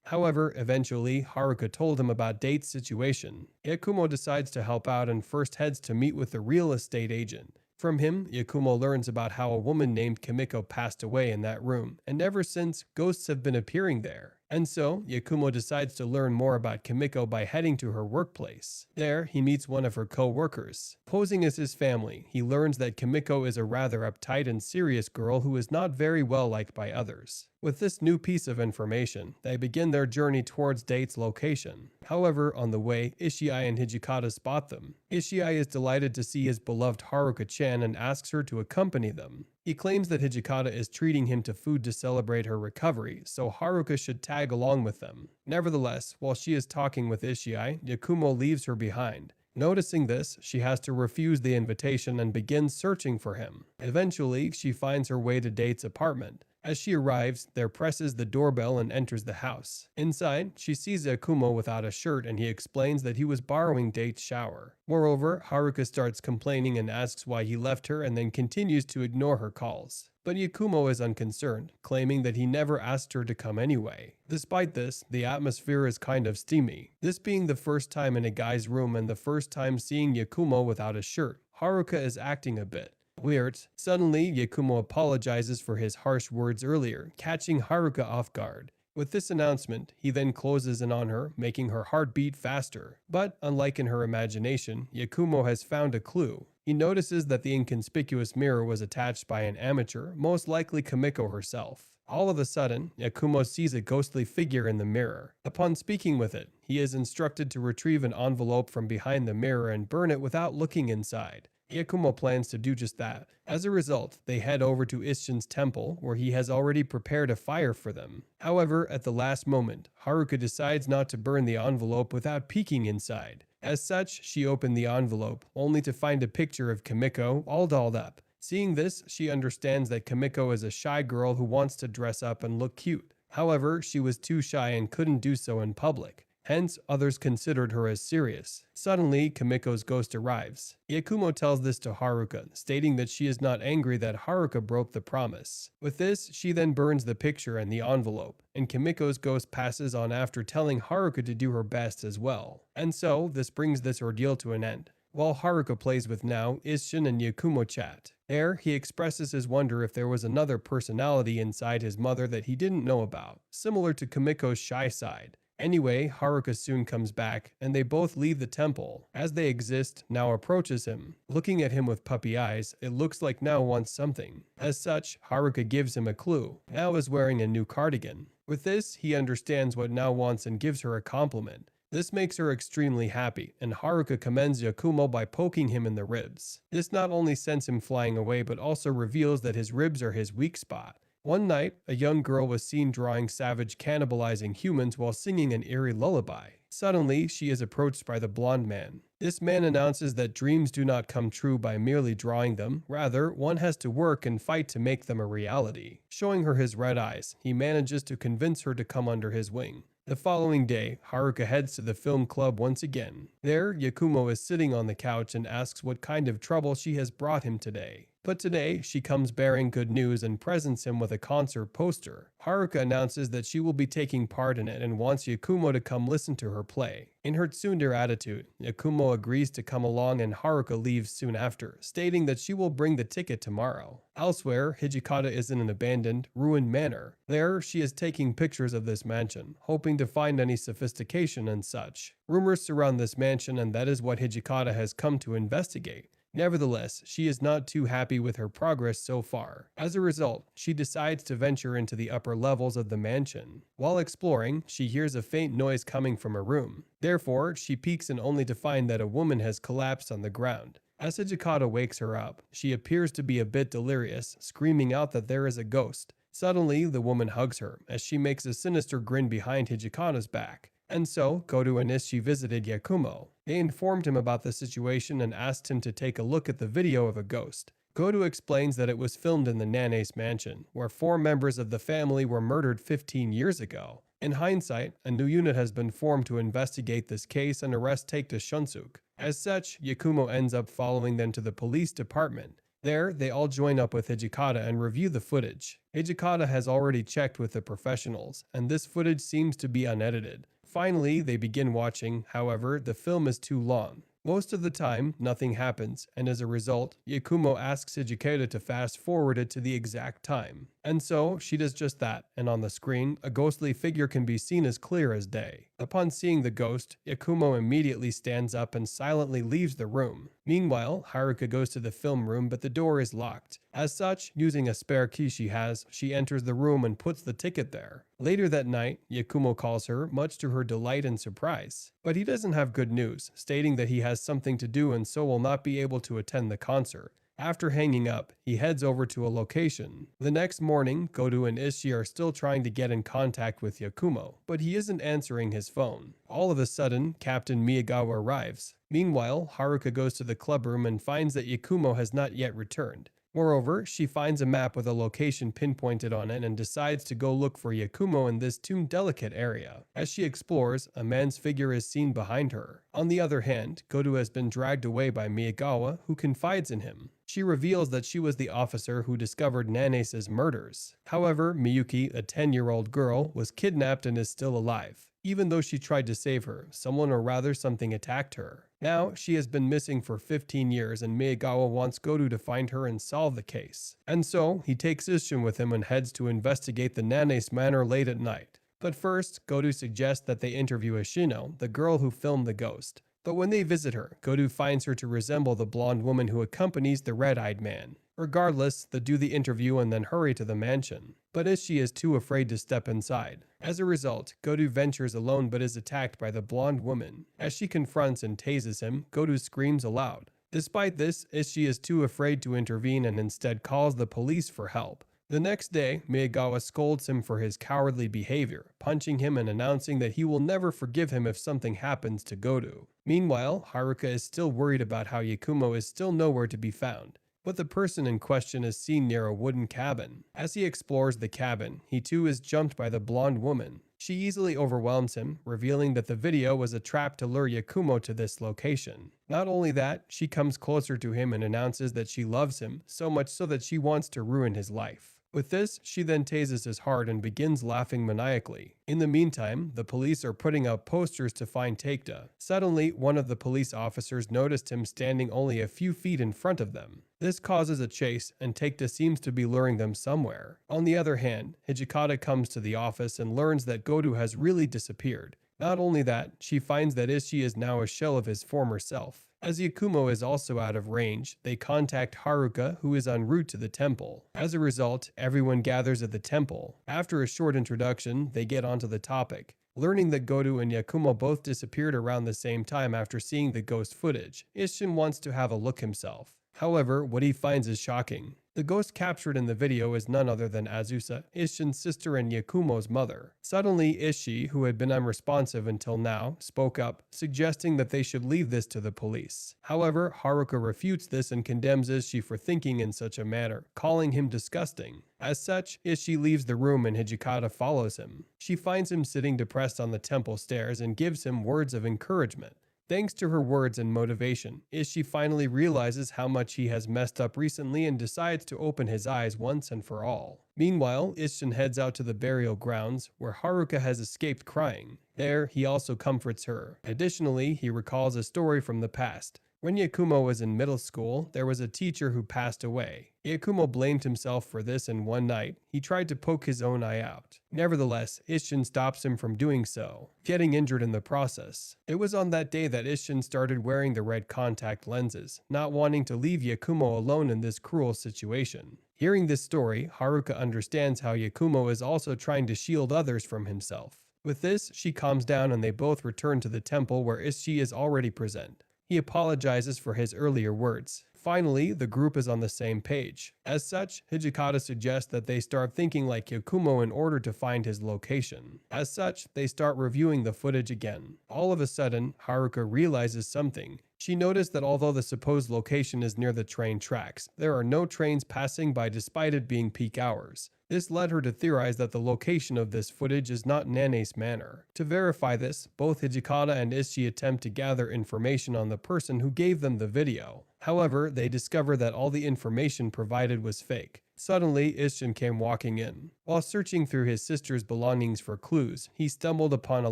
However, eventually, Haruka told him about Date's situation. Yakumo decides to help out and first heads to meet with the real estate agent. From him, Yakumo learns about how a woman named Kimiko passed away in that room, and ever since, ghosts have been appearing there. And so, Yakumo decides to learn more about Kimiko by heading to her workplace. There, he meets one of her co-workers. Posing as his family, he learns that Kimiko is a rather uptight and serious girl who is not very well liked by others. With this new piece of information, they begin their journey towards Date's location. However, on the way, Ishii and Hijikata spot them. Ishii is delighted to see his beloved Haruka-chan and asks her to accompany them. He claims that Hijikata is treating him to food to celebrate her recovery, so Haruka should tag along with them. Nevertheless, while she is talking with Ishii, Yakumo leaves her behind. Noticing this, she has to refuse the invitation and begins searching for him. Eventually, she finds her way to Date's apartment. As she arrives, there presses the doorbell and enters the house. Inside, she sees Yakumo without a shirt and he explains that he was borrowing Date's shower. Moreover, Haruka starts complaining and asks why he left her and then continues to ignore her calls. But Yakumo is unconcerned, claiming that he never asked her to come anyway. Despite this, the atmosphere is kind of steamy. This being the first time in a guy's room and the first time seeing Yakumo without a shirt, Haruka is acting a bit weird. Suddenly, Yakumo apologizes for his harsh words earlier, catching Haruka off guard. With this announcement, he then closes in on her, making her heart beat faster. But, unlike in her imagination, Yakumo has found a clue. He notices that the inconspicuous mirror was attached by an amateur, most likely Kimiko herself. All of a sudden, Yakumo sees a ghostly figure in the mirror. Upon speaking with it, he is instructed to retrieve an envelope from behind the mirror and burn it without looking inside. Yakumo plans to do just that. As a result, they head over to Isshin's temple, where he has already prepared a fire for them. However, at the last moment, Haruka decides not to burn the envelope without peeking inside. As such, she opened the envelope, only to find a picture of Kimiko all dolled up. Seeing this, she understands that Kimiko is a shy girl who wants to dress up and look cute. However, she was too shy and couldn't do so in public. Hence, others considered her as serious. Suddenly, Kimiko's ghost arrives. Yakumo tells this to Haruka, stating that she is not angry that Haruka broke the promise. With this, she then burns the picture and the envelope, and Kimiko's ghost passes on after telling Haruka to do her best as well. And so, this brings this ordeal to an end. While Haruka plays with Nao, Isshin and Yakumo chat. There, he expresses his wonder if there was another personality inside his mother that he didn't know about, similar to Kimiko's shy side. Anyway, Haruka soon comes back, and they both leave the temple. As they exist, Now approaches him. Looking at him with puppy eyes, it looks like Now wants something. As such, Haruka gives him a clue. Now is wearing a new cardigan. With this, he understands what Now wants and gives her a compliment. This makes her extremely happy, and Haruka commends Yakumo by poking him in the ribs. This not only sends him flying away, but also reveals that his ribs are his weak spot. One night, a young girl was seen drawing savage cannibalizing humans while singing an eerie lullaby. Suddenly, she is approached by the blonde man. This man announces that dreams do not come true by merely drawing them, rather, one has to work and fight to make them a reality. Showing her his red eyes, he manages to convince her to come under his wing. The following day, Haruka heads to the film club once again. There, Yakumo is sitting on the couch and asks what kind of trouble she has brought him today. But today, she comes bearing good news and presents him with a concert poster. Haruka announces that she will be taking part in it and wants Yakumo to come listen to her play. In her tsundere attitude, Yakumo agrees to come along and Haruka leaves soon after, stating that she will bring the ticket tomorrow. Elsewhere, Hijikata is in an abandoned, ruined manor. There, she is taking pictures of this mansion, hoping to find any sophistication and such. Rumors surround this mansion, and that is what Hijikata has come to investigate. Nevertheless, she is not too happy with her progress so far. As a result, she decides to venture into the upper levels of the mansion. While exploring, she hears a faint noise coming from a room. Therefore, she peeks in only to find that a woman has collapsed on the ground. As Hijikata wakes her up, she appears to be a bit delirious, screaming out that there is a ghost. Suddenly, the woman hugs her, as she makes a sinister grin behind Hijikata's back. And so, Goto and Ishi visited Yakumo. They informed him about the situation and asked him to take a look at the video of a ghost. Goto explains that it was filmed in the Nane's mansion, where 4 members of the family were murdered 15 years ago. In hindsight, a new unit has been formed to investigate this case and arrest Take-ta Shunsuke. As such, Yakumo ends up following them to the police department. There, they all join up with Hijikata and review the footage. Hijikata has already checked with the professionals, and this footage seems to be unedited. Finally, they begin watching. However, the film is too long. Most of the time, nothing happens, and as a result, Yakumo asks Hijikata to fast forward it to the exact time. And so, she does just that, and on the screen, a ghostly figure can be seen as clear as day. Upon seeing the ghost, Yakumo immediately stands up and silently leaves the room. Meanwhile, Haruka goes to the film room, but the door is locked. As such, using a spare key she has, she enters the room and puts the ticket there. Later that night, Yakumo calls her, much to her delight and surprise. But he doesn't have good news, stating that he has something to do and so will not be able to attend the concert. After hanging up, he heads over to a location. The next morning, Goto and Ishi are still trying to get in contact with Yakumo, but he isn't answering his phone. All of a sudden, Captain Miyagawa arrives. Meanwhile, Haruka goes to the club room and finds that Yakumo has not yet returned. Moreover, she finds a map with a location pinpointed on it and decides to go look for Yakumo in this too delicate area. As she explores, a man's figure is seen behind her. On the other hand, Goto has been dragged away by Miyagawa, who confides in him. She reveals that she was the officer who discovered Nane's murders. However, Miyuki, a 10-year-old girl, was kidnapped and is still alive. Even though she tried to save her, someone or rather something attacked her. Now, she has been missing for 15 years and Miyagawa wants Goto to find her and solve the case. And so, he takes Isshin with him and heads to investigate the Nane's manor late at night. But first, Goto suggests that they interview Ashino, the girl who filmed the ghost. But when they visit her, Goto finds her to resemble the blonde woman who accompanies the red-eyed man. Regardless, they do the interview and then hurry to the mansion. But Ishi is too afraid to step inside. As a result, Goto ventures alone but is attacked by the blonde woman. As she confronts and tases him, Goto screams aloud. Despite this, Ishi is too afraid to intervene and instead calls the police for help. The next day, Miyagawa scolds him for his cowardly behavior, punching him and announcing that he will never forgive him if something happens to Goto. Meanwhile, Haruka is still worried about how Yakumo is still nowhere to be found. But the person in question is seen near a wooden cabin. As he explores the cabin, he too is jumped by the blonde woman. She easily overwhelms him, revealing that the video was a trap to lure Yakumo to this location. Not only that, she comes closer to him and announces that she loves him, so much so that she wants to ruin his life. With this, she then tases his heart and begins laughing maniacally. In the meantime, the police are putting up posters to find Take-ta. Suddenly, one of the police officers noticed him standing only a few feet in front of them. This causes a chase, and Take-ta seems to be luring them somewhere. On the other hand, Hijikata comes to the office and learns that Goto has really disappeared. Not only that, she finds that Ishii is now a shell of his former self. As Yakumo is also out of range, they contact Haruka, who is en route to the temple. As a result, everyone gathers at the temple. After a short introduction, they get onto the topic. Learning that Goto and Yakumo both disappeared around the same time after seeing the ghost footage, Isshin wants to have a look himself. However, what he finds is shocking. The ghost captured in the video is none other than Azusa, Isshin's sister and Yakumo's mother. Suddenly, Ishii, who had been unresponsive until now, spoke up, suggesting that they should leave this to the police. However, Haruka refutes this and condemns Ishii for thinking in such a manner, calling him disgusting. As such, Ishii leaves the room and Hijikata follows him. She finds him sitting depressed on the temple stairs and gives him words of encouragement. Thanks to her words and motivation, Ishii finally realizes how much he has messed up recently and decides to open his eyes once and for all. Meanwhile, Isshin heads out to the burial grounds, where Haruka has escaped crying. There, he also comforts her. Additionally, he recalls a story from the past. When Yakumo was in middle school, there was a teacher who passed away. Yakumo blamed himself for this, and one night, he tried to poke his own eye out. Nevertheless, Isshin stops him from doing so, getting injured in the process. It was on that day that Isshin started wearing the red contact lenses, not wanting to leave Yakumo alone in this cruel situation. Hearing this story, Haruka understands how Yakumo is also trying to shield others from himself. With this, she calms down and they both return to the temple where Ishii is already present. He apologizes for his earlier words. Finally, the group is on the same page. As such, Hijikata suggests that they start thinking like Yakumo in order to find his location. As such, they start reviewing the footage again. All of a sudden, Haruka realizes something. She noticed that although the supposed location is near the train tracks, there are no trains passing by despite it being peak hours. This led her to theorize that the location of this footage is not Nane's manor. To verify this, both Hijikata and Ishii attempt to gather information on the person who gave them the video. However, they discover that all the information provided was fake. Suddenly, Isshin came walking in. While searching through his sister's belongings for clues, he stumbled upon a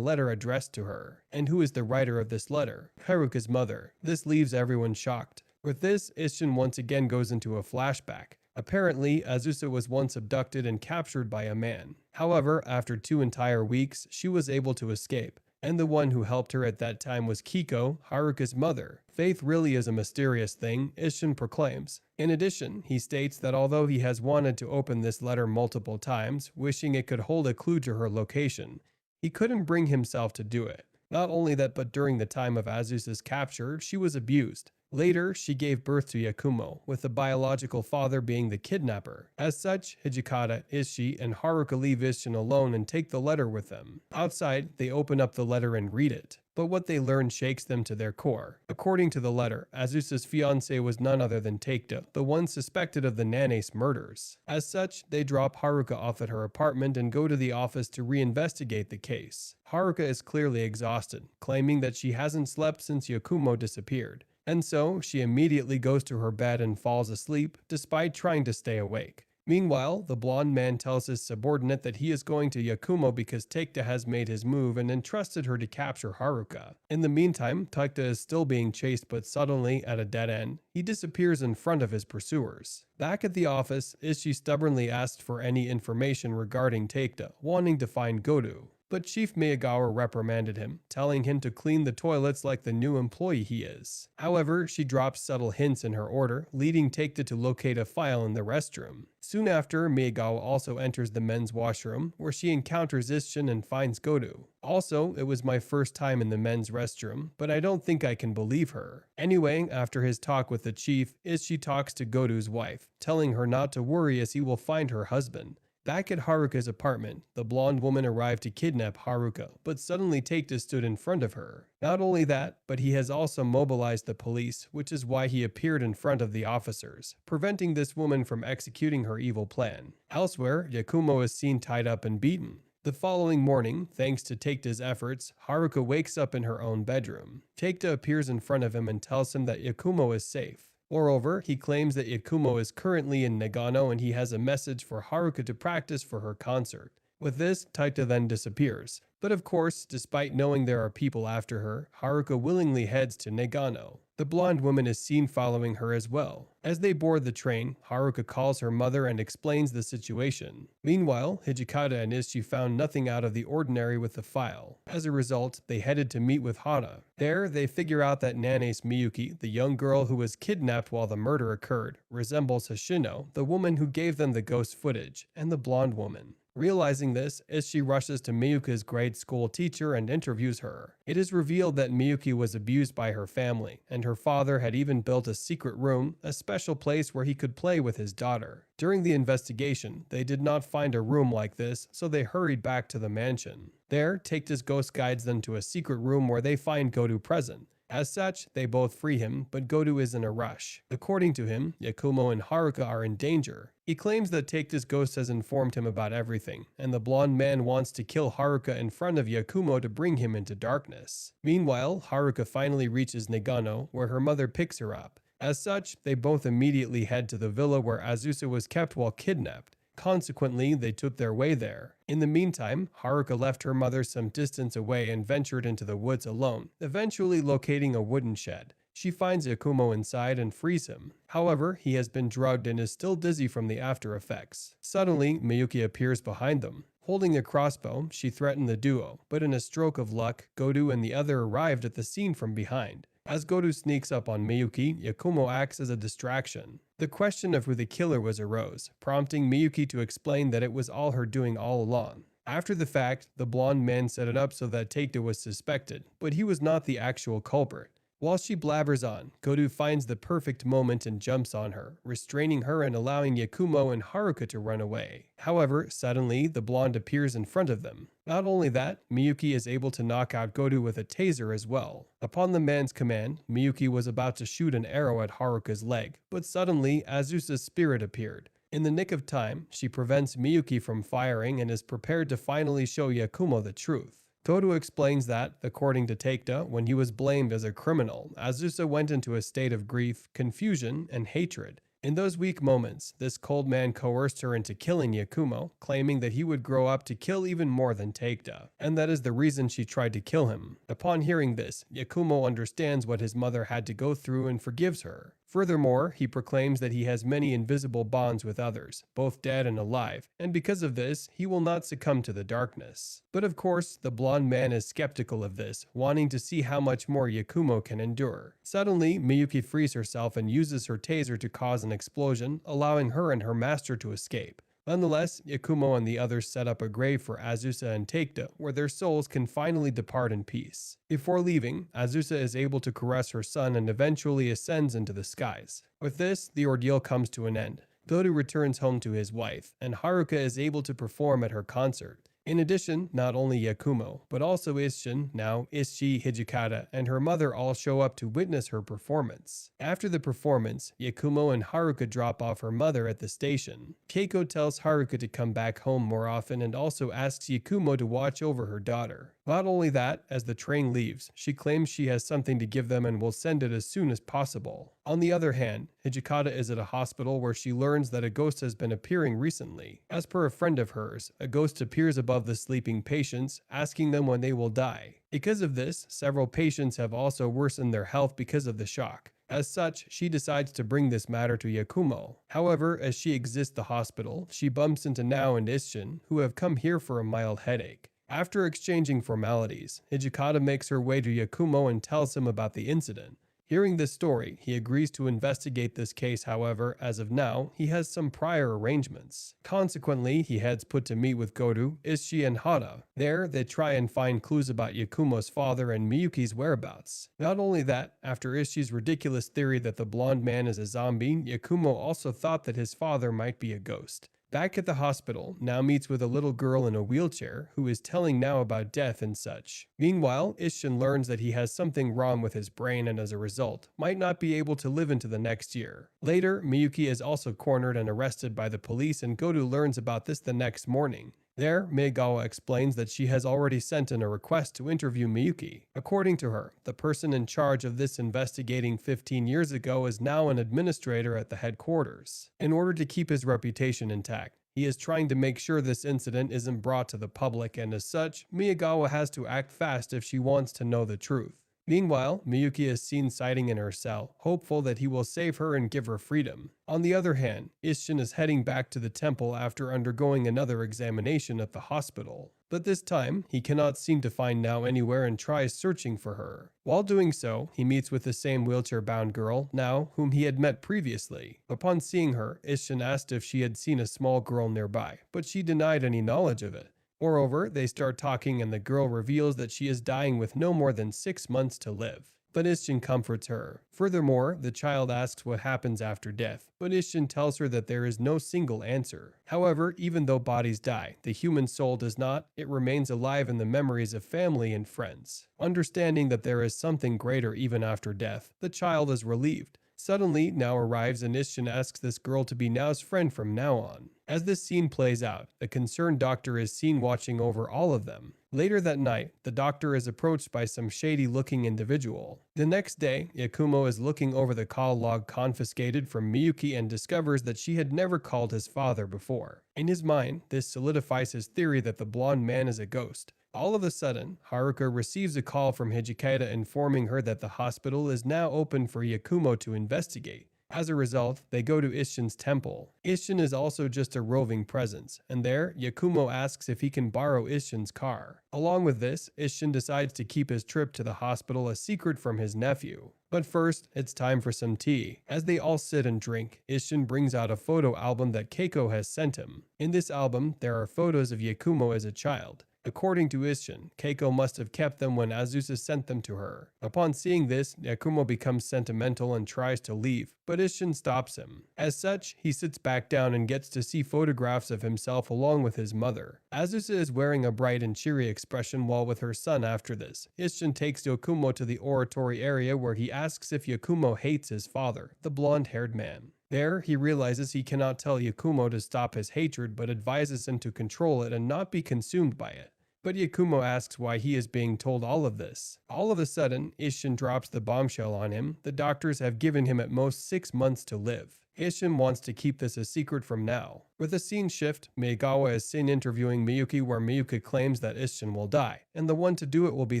letter addressed to her. And who is the writer of this letter? Haruka's mother. This leaves everyone shocked. With this, Isshin once again goes into a flashback. Apparently, Azusa was once abducted and captured by a man. However, after 2 entire weeks, she was able to escape. And the one who helped her at that time was Kiko, Haruka's mother. Faith really is a mysterious thing, Isshin proclaims. In addition, he states that although he has wanted to open this letter multiple times, wishing it could hold a clue to her location, he couldn't bring himself to do it. Not only that, but during the time of Azusa's capture, she was abused. Later, she gave birth to Yakumo, with the biological father being the kidnapper. As such, Hijikata, Ishii, and Haruka leave Isshin alone and take the letter with them. Outside, they open up the letter and read it. But what they learn shakes them to their core. According to the letter, Azusa's fiancé was none other than Takeda, the one suspected of the Nane's murders. As such, they drop Haruka off at her apartment and go to the office to reinvestigate the case. Haruka is clearly exhausted, claiming that she hasn't slept since Yakumo disappeared. And so, she immediately goes to her bed and falls asleep, despite trying to stay awake. Meanwhile, the blonde man tells his subordinate that he is going to Yakumo because Takeda has made his move and entrusted her to capture Haruka. In the meantime, Takeda is still being chased, but suddenly, at a dead end, he disappears in front of his pursuers. Back at the office, Ishii stubbornly asked for any information regarding Takeda, wanting to find Goto. But Chief Miyagawa reprimanded him, telling him to clean the toilets like the new employee he is. However, she drops subtle hints in her order, leading Takeda to locate a file in the restroom. Soon after, Miyagawa also enters the men's washroom, where she encounters Isshin and finds Goto. Also, it was my first time in the men's restroom, but I don't think I can believe her. Anyway, after his talk with the chief, Ishii talks to Goto's wife, telling her not to worry as he will find her husband. Back at Haruka's apartment, the blonde woman arrived to kidnap Haruka, but suddenly Takeda stood in front of her. Not only that, but he has also mobilized the police, which is why he appeared in front of the officers, preventing this woman from executing her evil plan. Elsewhere, Yakumo is seen tied up and beaten. The following morning, thanks to Takeda's efforts, Haruka wakes up in her own bedroom. Takeda appears in front of him and tells him that Yakumo is safe. Moreover, he claims that Yakumo is currently in Nagano and he has a message for Haruka to practice for her concert. With this, Taita then disappears. But of course, despite knowing there are people after her, Haruka willingly heads to Nagano. The blonde woman is seen following her as well. As they board the train, Haruka calls her mother and explains the situation. Meanwhile, Hijikata and Ishi found nothing out of the ordinary with the file. As a result, they headed to meet with Hana. There, they figure out that Nane's Miyuki, the young girl who was kidnapped while the murder occurred, resembles Hoshino, the woman who gave them the ghost footage, and the blonde woman. Realizing this, Ishi rushes to Miyuki's grade school teacher and interviews her. It is revealed that Miyuki was abused by her family, and her father had even built a secret room, a special place where he could play with his daughter. During the investigation, they did not find a room like this, so they hurried back to the mansion. There, Takeda's ghost guides them to a secret room where they find Godu present. As such, they both free him, but Godu is in a rush. According to him, Yakumo and Haruka are in danger. He claims that Takeda's ghost has informed him about everything, and the blonde man wants to kill Haruka in front of Yakumo to bring him into darkness. Meanwhile, Haruka finally reaches Nagano, where her mother picks her up. As such, they both immediately head to the villa where Azusa was kept while kidnapped. Consequently, they took their way there. In the meantime, Haruka left her mother some distance away and ventured into the woods alone, eventually locating a wooden shed. She finds Yakumo inside and frees him. However, he has been drugged and is still dizzy from the after effects. Suddenly, Miyuki appears behind them. Holding a crossbow, she threatened the duo, but in a stroke of luck, Godu and the other arrived at the scene from behind. As Godu sneaks up on Miyuki, Yakumo acts as a distraction. The question of who the killer was arose, prompting Miyuki to explain that it was all her doing all along. After the fact, the blonde man set it up so that Takeda was suspected, but he was not the actual culprit. While she blabbers on, Godu finds the perfect moment and jumps on her, restraining her and allowing Yakumo and Haruka to run away. However, suddenly, the blonde appears in front of them. Not only that, Miyuki is able to knock out Godu with a taser as well. Upon the man's command, Miyuki was about to shoot an arrow at Haruka's leg, but suddenly, Azusa's spirit appeared. In the nick of time, she prevents Miyuki from firing and is prepared to finally show Yakumo the truth. Godu explains that, according to Takeda, when he was blamed as a criminal, Azusa went into a state of grief, confusion, and hatred. In those weak moments, this cold man coerced her into killing Yakumo, claiming that he would grow up to kill even more than Takeda, and that is the reason she tried to kill him. Upon hearing this, Yakumo understands what his mother had to go through and forgives her. Furthermore, he proclaims that he has many invisible bonds with others, both dead and alive, and because of this, he will not succumb to the darkness. But of course, the blonde man is skeptical of this, wanting to see how much more Yakumo can endure. Suddenly, Miyuki frees herself and uses her taser to cause an explosion, allowing her and her master to escape. Nonetheless, Yakumo and the others set up a grave for Azusa and Takeda, where their souls can finally depart in peace. Before leaving, Azusa is able to caress her son and eventually ascends into the skies. With this, the ordeal comes to an end. Godu returns home to his wife, and Haruka is able to perform at her concert. In addition, not only Yakumo, but also Isshin, now Ishi Hijikata, and her mother all show up to witness her performance. After the performance, Yakumo and Haruka drop off her mother at the station. Keiko tells Haruka to come back home more often and also asks Yakumo to watch over her daughter. Not only that, as the train leaves, she claims she has something to give them and will send it as soon as possible. On the other hand, Hijikata is at a hospital where she learns that a ghost has been appearing recently. As per a friend of hers, a ghost appears above the sleeping patients, asking them when they will die. Because of this, several patients have also worsened their health because of the shock. As such, she decides to bring this matter to Yakumo. However, as she exits the hospital, she bumps into Nao and Isshin, who have come here for a mild headache. After exchanging formalities, Hijikata makes her way to Yakumo and tells him about the incident. Hearing this story, he agrees to investigate this case. However, as of now, he has some prior arrangements. Consequently, he heads put to meet with Godu, Ishi, and Hana. There, they try and find clues about Yakumo's father and Miyuki's whereabouts. Not only that, after Ishi's ridiculous theory that the blonde man is a zombie, Yakumo also thought that his father might be a ghost. Back at the hospital, Nao meets with a little girl in a wheelchair who is telling Nao about death and such. Meanwhile, Isshin learns that he has something wrong with his brain and as a result, might not be able to live into the next year. Later, Miyuki is also cornered and arrested by the police and Godu learns about this the next morning. There, Maegawa explains that she has already sent in a request to interview Miyuki. According to her, the person in charge of this investigating 15 years ago is now an administrator at the headquarters. In order to keep his reputation intact, he is trying to make sure this incident isn't brought to the public, and as such, Maegawa has to act fast if she wants to know the truth. Meanwhile, Miyuki is seen siding in her cell, hopeful that he will save her and give her freedom. On the other hand, Isshin is heading back to the temple after undergoing another examination at the hospital. But this time, he cannot seem to find Nao anywhere and tries searching for her. While doing so, he meets with the same wheelchair-bound girl, Nao, whom he had met previously. Upon seeing her, Isshin asked if she had seen a small girl nearby, but she denied any knowledge of it. Moreover, they start talking and the girl reveals that she is dying with no more than 6 months to live. But Isshin comforts her. Furthermore, the child asks what happens after death, but Isshin tells her that there is no single answer. However, even though bodies die, the human soul does not. It remains alive in the memories of family and friends. Understanding that there is something greater even after death, the child is relieved. Suddenly, Nao arrives and Isshin asks this girl to be Nao's friend from now on. As this scene plays out, the concerned doctor is seen watching over all of them. Later that night, the doctor is approached by some shady-looking individual. The next day, Yakumo is looking over the call log confiscated from Miyuki and discovers that she had never called his father before. In his mind, this solidifies his theory that the blonde man is a ghost. All of a sudden, Haruka receives a call from Hijikata informing her that the hospital is now open for Yakumo to investigate. As a result, they go to Isshin's temple. Isshin is also just a roving presence, and there, Yakumo asks if he can borrow Isshin's car. Along with this, Isshin decides to keep his trip to the hospital a secret from his nephew. But first, it's time for some tea. As they all sit and drink, Isshin brings out a photo album that Keiko has sent him. In this album, there are photos of Yakumo as a child. According to Isshin, Keiko must have kept them when Azusa sent them to her. Upon seeing this, Yakumo becomes sentimental and tries to leave, but Isshin stops him. As such, he sits back down and gets to see photographs of himself along with his mother. Azusa is wearing a bright and cheery expression while with her son after this. Isshin takes Yakumo to the oratory area where he asks if Yakumo hates his father, the blonde-haired man. There, he realizes he cannot tell Yakumo to stop his hatred but advises him to control it and not be consumed by it. But Yakumo asks why he is being told all of this. All of a sudden, Isshin drops the bombshell on him. The doctors have given him at most 6 months to live. Isshin wants to keep this a secret from now. With a scene shift, Maegawa is seen interviewing Miyuki where Miyuki claims that Isshin will die, and the one to do it will be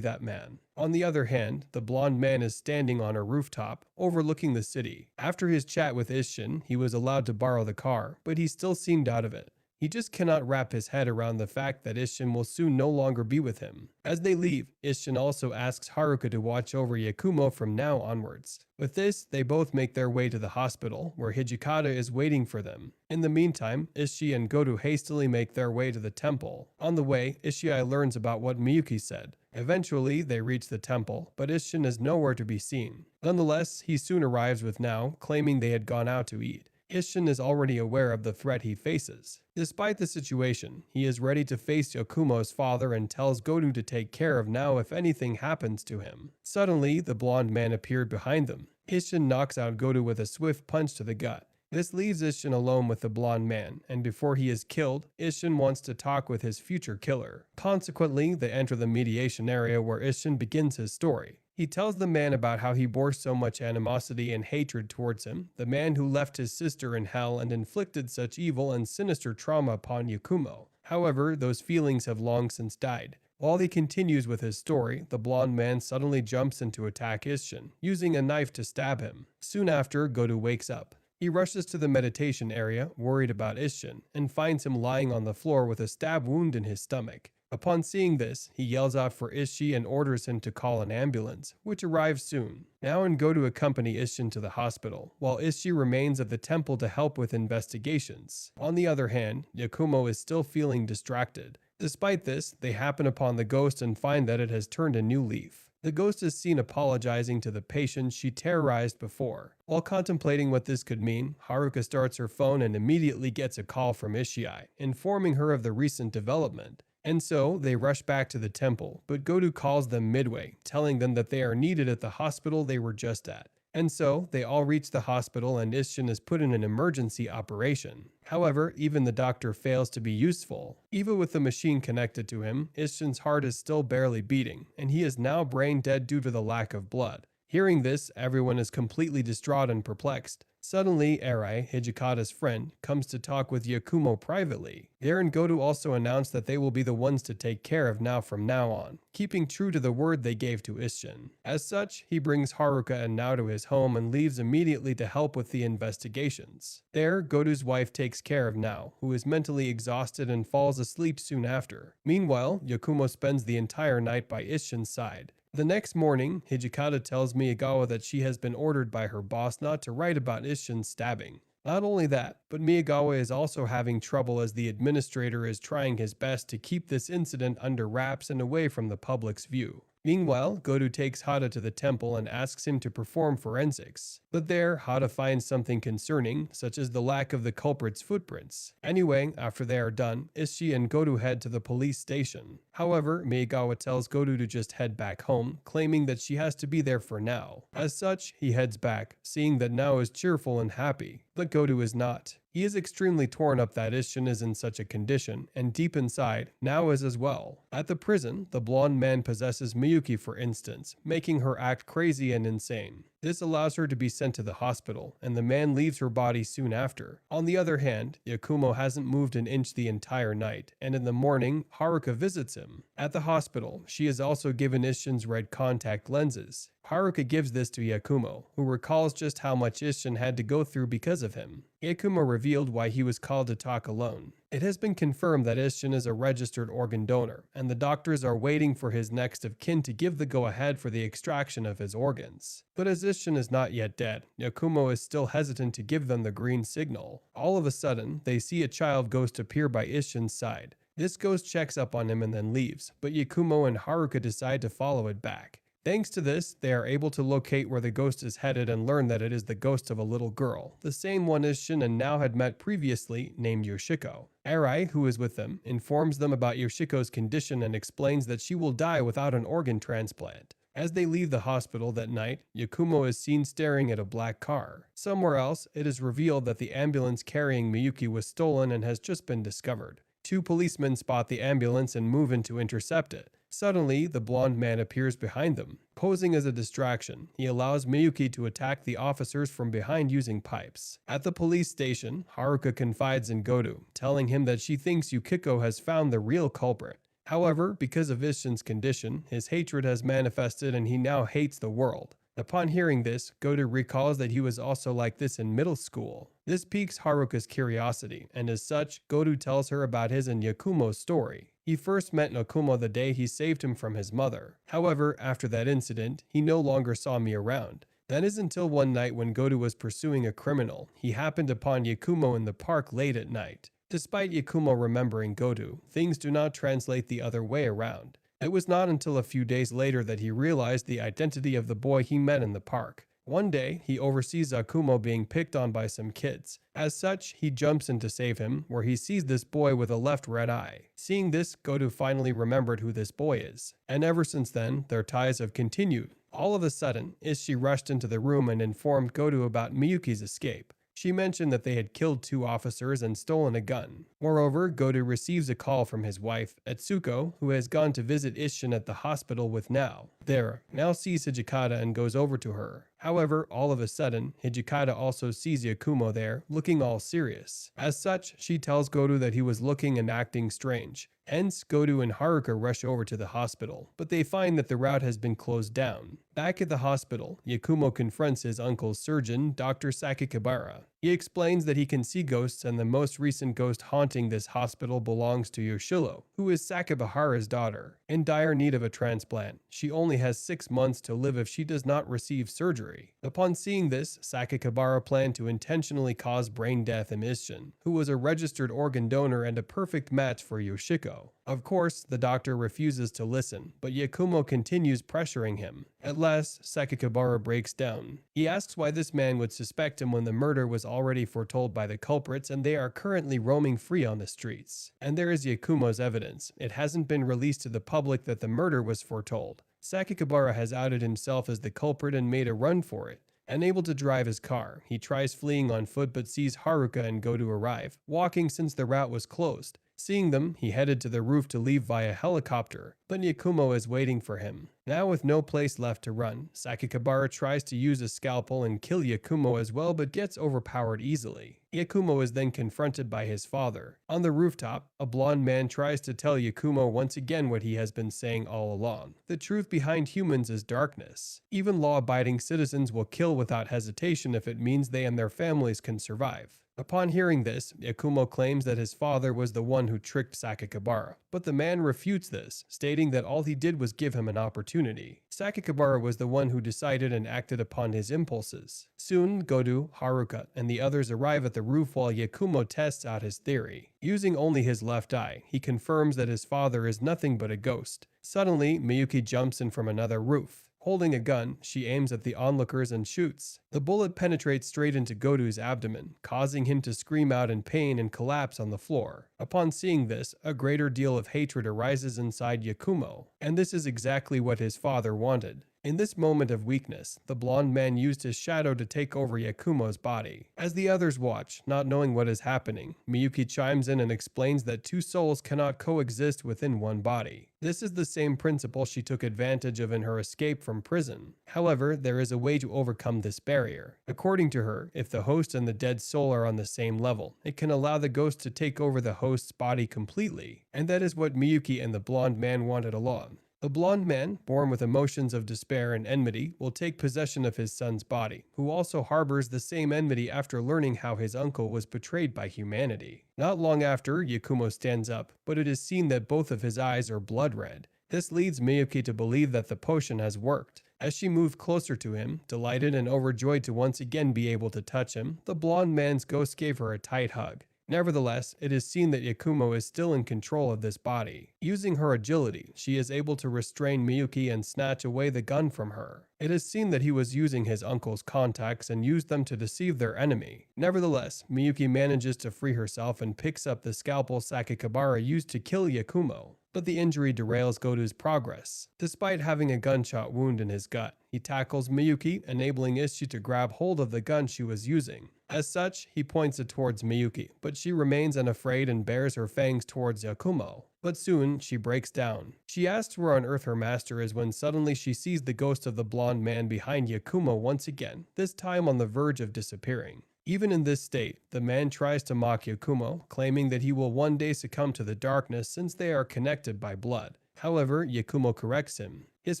that man. On the other hand, the blonde man is standing on a rooftop, overlooking the city. After his chat with Isshin, he was allowed to borrow the car, but he still seemed out of it. He just cannot wrap his head around the fact that Isshin will soon no longer be with him. As they leave, Isshin also asks Haruka to watch over Yakumo from now onwards. With this, they both make their way to the hospital, where Hijikata is waiting for them. In the meantime, Ishii and Goto hastily make their way to the temple. On the way, Ishii learns about what Miyuki said. Eventually, they reach the temple, but Isshin is nowhere to be seen. Nonetheless, he soon arrives with Nao, claiming they had gone out to eat. Isshin is already aware of the threat he faces. Despite the situation, he is ready to face Yakumo's father and tells Goto to take care of Nao if anything happens to him. Suddenly, the blonde man appeared behind them. Isshin knocks out Goto with a swift punch to the gut. This leaves Isshin alone with the blonde man, and before he is killed, Isshin wants to talk with his future killer. Consequently, they enter the mediation area where Isshin begins his story. He tells the man about how he bore so much animosity and hatred towards him, the man who left his sister in hell and inflicted such evil and sinister trauma upon Yakumo. However, those feelings have long since died. While he continues with his story, the blonde man suddenly jumps in to attack Isshin, using a knife to stab him. Soon after, Goto wakes up. He rushes to the meditation area, worried about Isshin, and finds him lying on the floor with a stab wound in his stomach. Upon seeing this, he yells out for Ishii and orders him to call an ambulance, which arrives soon. Nao and Goto accompany Isshin to the hospital, while Ishii remains at the temple to help with investigations. On the other hand, Yakumo is still feeling distracted. Despite this, they happen upon the ghost and find that it has turned a new leaf. The ghost is seen apologizing to the patient she terrorized before. While contemplating what this could mean, Haruka starts her phone and immediately gets a call from Ishii, informing her of the recent development. And so, they rush back to the temple, but Goto calls them midway, telling them that they are needed at the hospital they were just at. And so, they all reach the hospital and Isshin is put in an emergency operation. However, even the doctor fails to be useful. Even with the machine connected to him, Isshin's heart is still barely beating, and he is now brain dead due to the lack of blood. Hearing this, everyone is completely distraught and perplexed. Suddenly, Arai, Hijikata's friend, comes to talk with Yakumo privately. There and Goto also announce that they will be the ones to take care of Nao from now on, keeping true to the word they gave to Isshin. As such, he brings Haruka and Nao to his home and leaves immediately to help with the investigations. There, Goto's wife takes care of Nao, who is mentally exhausted and falls asleep soon after. Meanwhile, Yakumo spends the entire night by Isshin's side. The next morning, Hijikata tells Miyagawa that she has been ordered by her boss not to write about Isshin's stabbing. Not only that, but Miyagawa is also having trouble as the administrator is trying his best to keep this incident under wraps and away from the public's view. Meanwhile, Goto takes Hada to the temple and asks him to perform forensics. But there, Hada finds something concerning, such as the lack of the culprit's footprints. Anyway, after they are done, Ishii and Goto head to the police station. However, Miyagawa tells Goto to just head back home, claiming that she has to be there for Nao. As such, he heads back, seeing that Nao is cheerful and happy, but Goto is not. He is extremely torn up that Isshin is in such a condition, and deep inside, Nao is as well. At the prison, the blonde man possesses Miyuki for instance, making her act crazy and insane. This allows her to be sent to the hospital, and the man leaves her body soon after. On the other hand, Yakumo hasn't moved an inch the entire night, and in the morning, Haruka visits him. At the hospital, she is also given Isshin's red contact lenses. Haruka gives this to Yakumo, who recalls just how much Isshin had to go through because of him. Yakumo revealed why he was called to talk alone. It has been confirmed that Isshin is a registered organ donor, and the doctors are waiting for his next of kin to give the go-ahead for the extraction of his organs. But as Isshin is not yet dead, Yakumo is still hesitant to give them the green signal. All of a sudden, they see a child ghost appear by Isshin's side. This ghost checks up on him and then leaves, but Yakumo and Haruka decide to follow it back. Thanks to this, they are able to locate where the ghost is headed and learn that it is the ghost of a little girl, the same one Isshin and Nao had met previously, named Yoshiko. Arai, who is with them, informs them about Yoshiko's condition and explains that she will die without an organ transplant. As they leave the hospital that night, Yakumo is seen staring at a black car. Somewhere else, it is revealed that the ambulance carrying Miyuki was stolen and has just been discovered. Two policemen spot the ambulance and move in to intercept it. Suddenly, the blonde man appears behind them. Posing as a distraction, he allows Miyuki to attack the officers from behind using pipes. At the police station, Haruka confides in Goto, telling him that she thinks Yukiko has found the real culprit. However, because of Isshin's condition, his hatred has manifested and he now hates the world. Upon hearing this, Goto recalls that he was also like this in middle school. This piques Haruka's curiosity, and as such, Goto tells her about his and Yakumo's story. He first met Nakumo the day he saved him from his mother. However, after that incident, he no longer saw me around. That is until one night when Goto was pursuing a criminal, he happened upon Yakumo in the park late at night. Despite Yakumo remembering Goto, things do not translate the other way around. It was not until a few days later that he realized the identity of the boy he met in the park. One day, he oversees Akumo being picked on by some kids. As such, he jumps in to save him, where he sees this boy with a left red eye. Seeing this, Goto finally remembered who this boy is. And ever since then, their ties have continued. All of a sudden, Ishii rushed into the room and informed Goto about Miyuki's escape. She mentioned that they had killed 2 officers and stolen a gun. Moreover, Goto receives a call from his wife, Etsuko, who has gone to visit Isshin at the hospital with Nao. There, Nao sees Hijikata and goes over to her. However, all of a sudden, Hijikata also sees Yakumo there, looking all serious. As such, she tells Goto that he was looking and acting strange. Hence, Goto and Haruka rush over to the hospital, but they find that the route has been closed down. Back at the hospital, Yakumo confronts his uncle's surgeon, Dr. Sakakibara. He explains that he can see ghosts and the most recent ghost haunting this hospital belongs to Yoshilo, who is Sakakibara's daughter. In dire need of a transplant, she only has 6 months to live if she does not receive surgery. Upon seeing this, Sakakibara planned to intentionally cause brain death in Isshin, who was a registered organ donor and a perfect match for Yoshiko. Of course, the doctor refuses to listen, but Yakumo continues pressuring him. At last, Sakakibara breaks down. He asks why this man would suspect him when the murder was already foretold by the culprits and they are currently roaming free on the streets. And there is Yakumo's evidence. It hasn't been released to the public that the murder was foretold. Sakakibara has outed himself as the culprit and made a run for it. Unable to drive his car, he tries fleeing on foot but sees Haruka and Goto arrive, walking since the route was closed. Seeing them, he headed to the roof to leave via helicopter, but Yakumo is waiting for him. Now with no place left to run, Sakakibara tries to use a scalpel and kill Yakumo as well, but gets overpowered easily. Yakumo is then confronted by his father. On the rooftop, a blonde man tries to tell Yakumo once again what he has been saying all along. The truth behind humans is darkness. Even law-abiding citizens will kill without hesitation if it means they and their families can survive. Upon hearing this, Yakumo claims that his father was the one who tricked Sakakibara, but the man refutes this, stating that all he did was give him an opportunity. Sakakibara was the one who decided and acted upon his impulses. Soon, Godu, Haruka, and the others arrive at the roof while Yakumo tests out his theory. Using only his left eye, he confirms that his father is nothing but a ghost. Suddenly, Miyuki jumps in from another roof. Holding a gun, she aims at the onlookers and shoots. The bullet penetrates straight into Godu's abdomen, causing him to scream out in pain and collapse on the floor. Upon seeing this, a greater deal of hatred arises inside Yakumo, and this is exactly what his father wanted. In this moment of weakness, the blonde man used his shadow to take over Yakumo's body. As the others watch, not knowing what is happening, Miyuki chimes in and explains that two souls cannot coexist within one body. This is the same principle she took advantage of in her escape from prison. However, there is a way to overcome this barrier. According to her, if the host and the dead soul are on the same level, it can allow the ghost to take over the host's body completely, and that is what Miyuki and the blonde man wanted along. The blonde man, born with emotions of despair and enmity, will take possession of his son's body, who also harbors the same enmity after learning how his uncle was betrayed by humanity. Not long after, Yakumo stands up, but it is seen that both of his eyes are blood red. This leads Miyuki to believe that the potion has worked. As she moved closer to him, delighted and overjoyed to once again be able to touch him, the blonde man's ghost gave her a tight hug. Nevertheless, it is seen that Yakumo is still in control of this body. Using her agility, she is able to restrain Miyuki and snatch away the gun from her. It is seen that he was using his uncle's contacts and used them to deceive their enemy. Nevertheless, Miyuki manages to free herself and picks up the scalpel Sakakibara used to kill Yakumo. But the injury derails Godu's progress. Despite having a gunshot wound in his gut, he tackles Miyuki, enabling Ishi to grab hold of the gun she was using. As such, he points it towards Miyuki, but she remains unafraid and bares her fangs towards Yakumo. But soon, she breaks down. She asks where on earth her master is when suddenly she sees the ghost of the blonde man behind Yakumo once again, this time on the verge of disappearing. Even in this state, the man tries to mock Yakumo, claiming that he will one day succumb to the darkness since they are connected by blood. However, Yakumo corrects him. His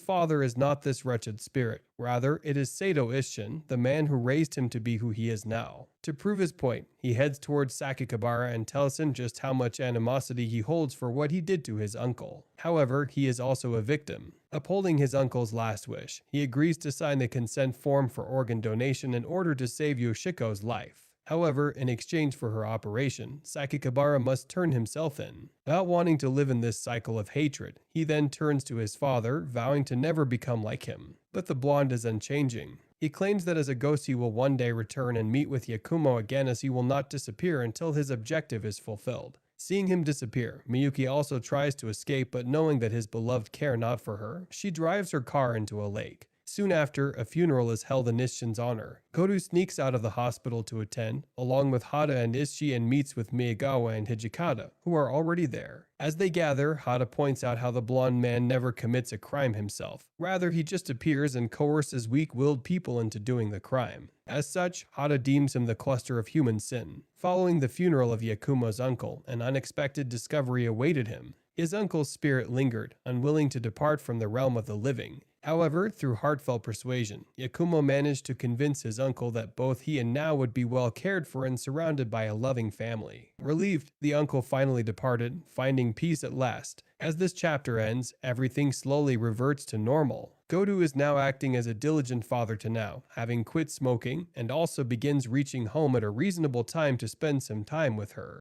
father is not this wretched spirit. Rather, it is Sato Isshin, the man who raised him to be who he is now. To prove his point, he heads towards Sakakibara and tells him just how much animosity he holds for what he did to his uncle. However, he is also a victim. Upholding his uncle's last wish, he agrees to sign the consent form for organ donation in order to save Yoshiko's life. However, in exchange for her operation, Sakakibara must turn himself in. Not wanting to live in this cycle of hatred, he then turns to his father, vowing to never become like him. But the blonde is unchanging. He claims that as a ghost he will one day return and meet with Yakumo again, as he will not disappear until his objective is fulfilled. Seeing him disappear, Miyuki also tries to escape, but knowing that his beloved care not for her, she drives her car into a lake. Soon after, a funeral is held in Isshin's honor. Godu sneaks out of the hospital to attend, along with Hada and Ishi, and meets with Miyagawa and Hijikata, who are already there. As they gather, Hada points out how the blonde man never commits a crime himself. Rather, he just appears and coerces weak-willed people into doing the crime. As such, Hada deems him the cluster of human sin. Following the funeral of Yakumo's uncle, an unexpected discovery awaited him. His uncle's spirit lingered, unwilling to depart from the realm of the living. However, through heartfelt persuasion, Yakumo managed to convince his uncle that both he and Nao would be well cared for and surrounded by a loving family. Relieved, the uncle finally departed, finding peace at last. As this chapter ends, everything slowly reverts to normal. Godu is now acting as a diligent father to Nao, having quit smoking, and also begins reaching home at a reasonable time to spend some time with her.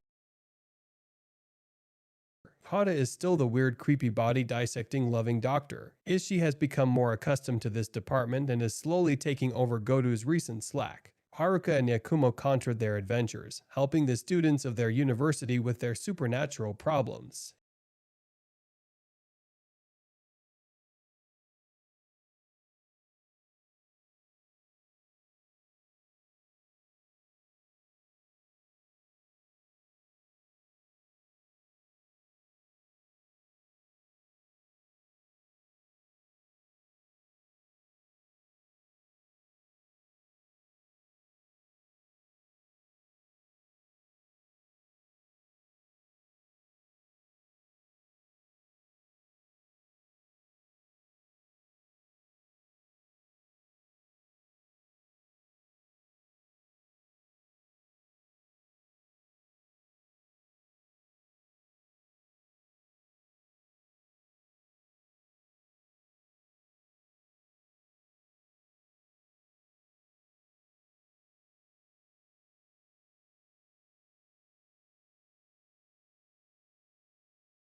Hada is still the weird, creepy body dissecting loving doctor. Ishi has become more accustomed to this department and is slowly taking over Godu's recent slack. Haruka and Yakumo contrad their adventures, helping the students of their university with their supernatural problems.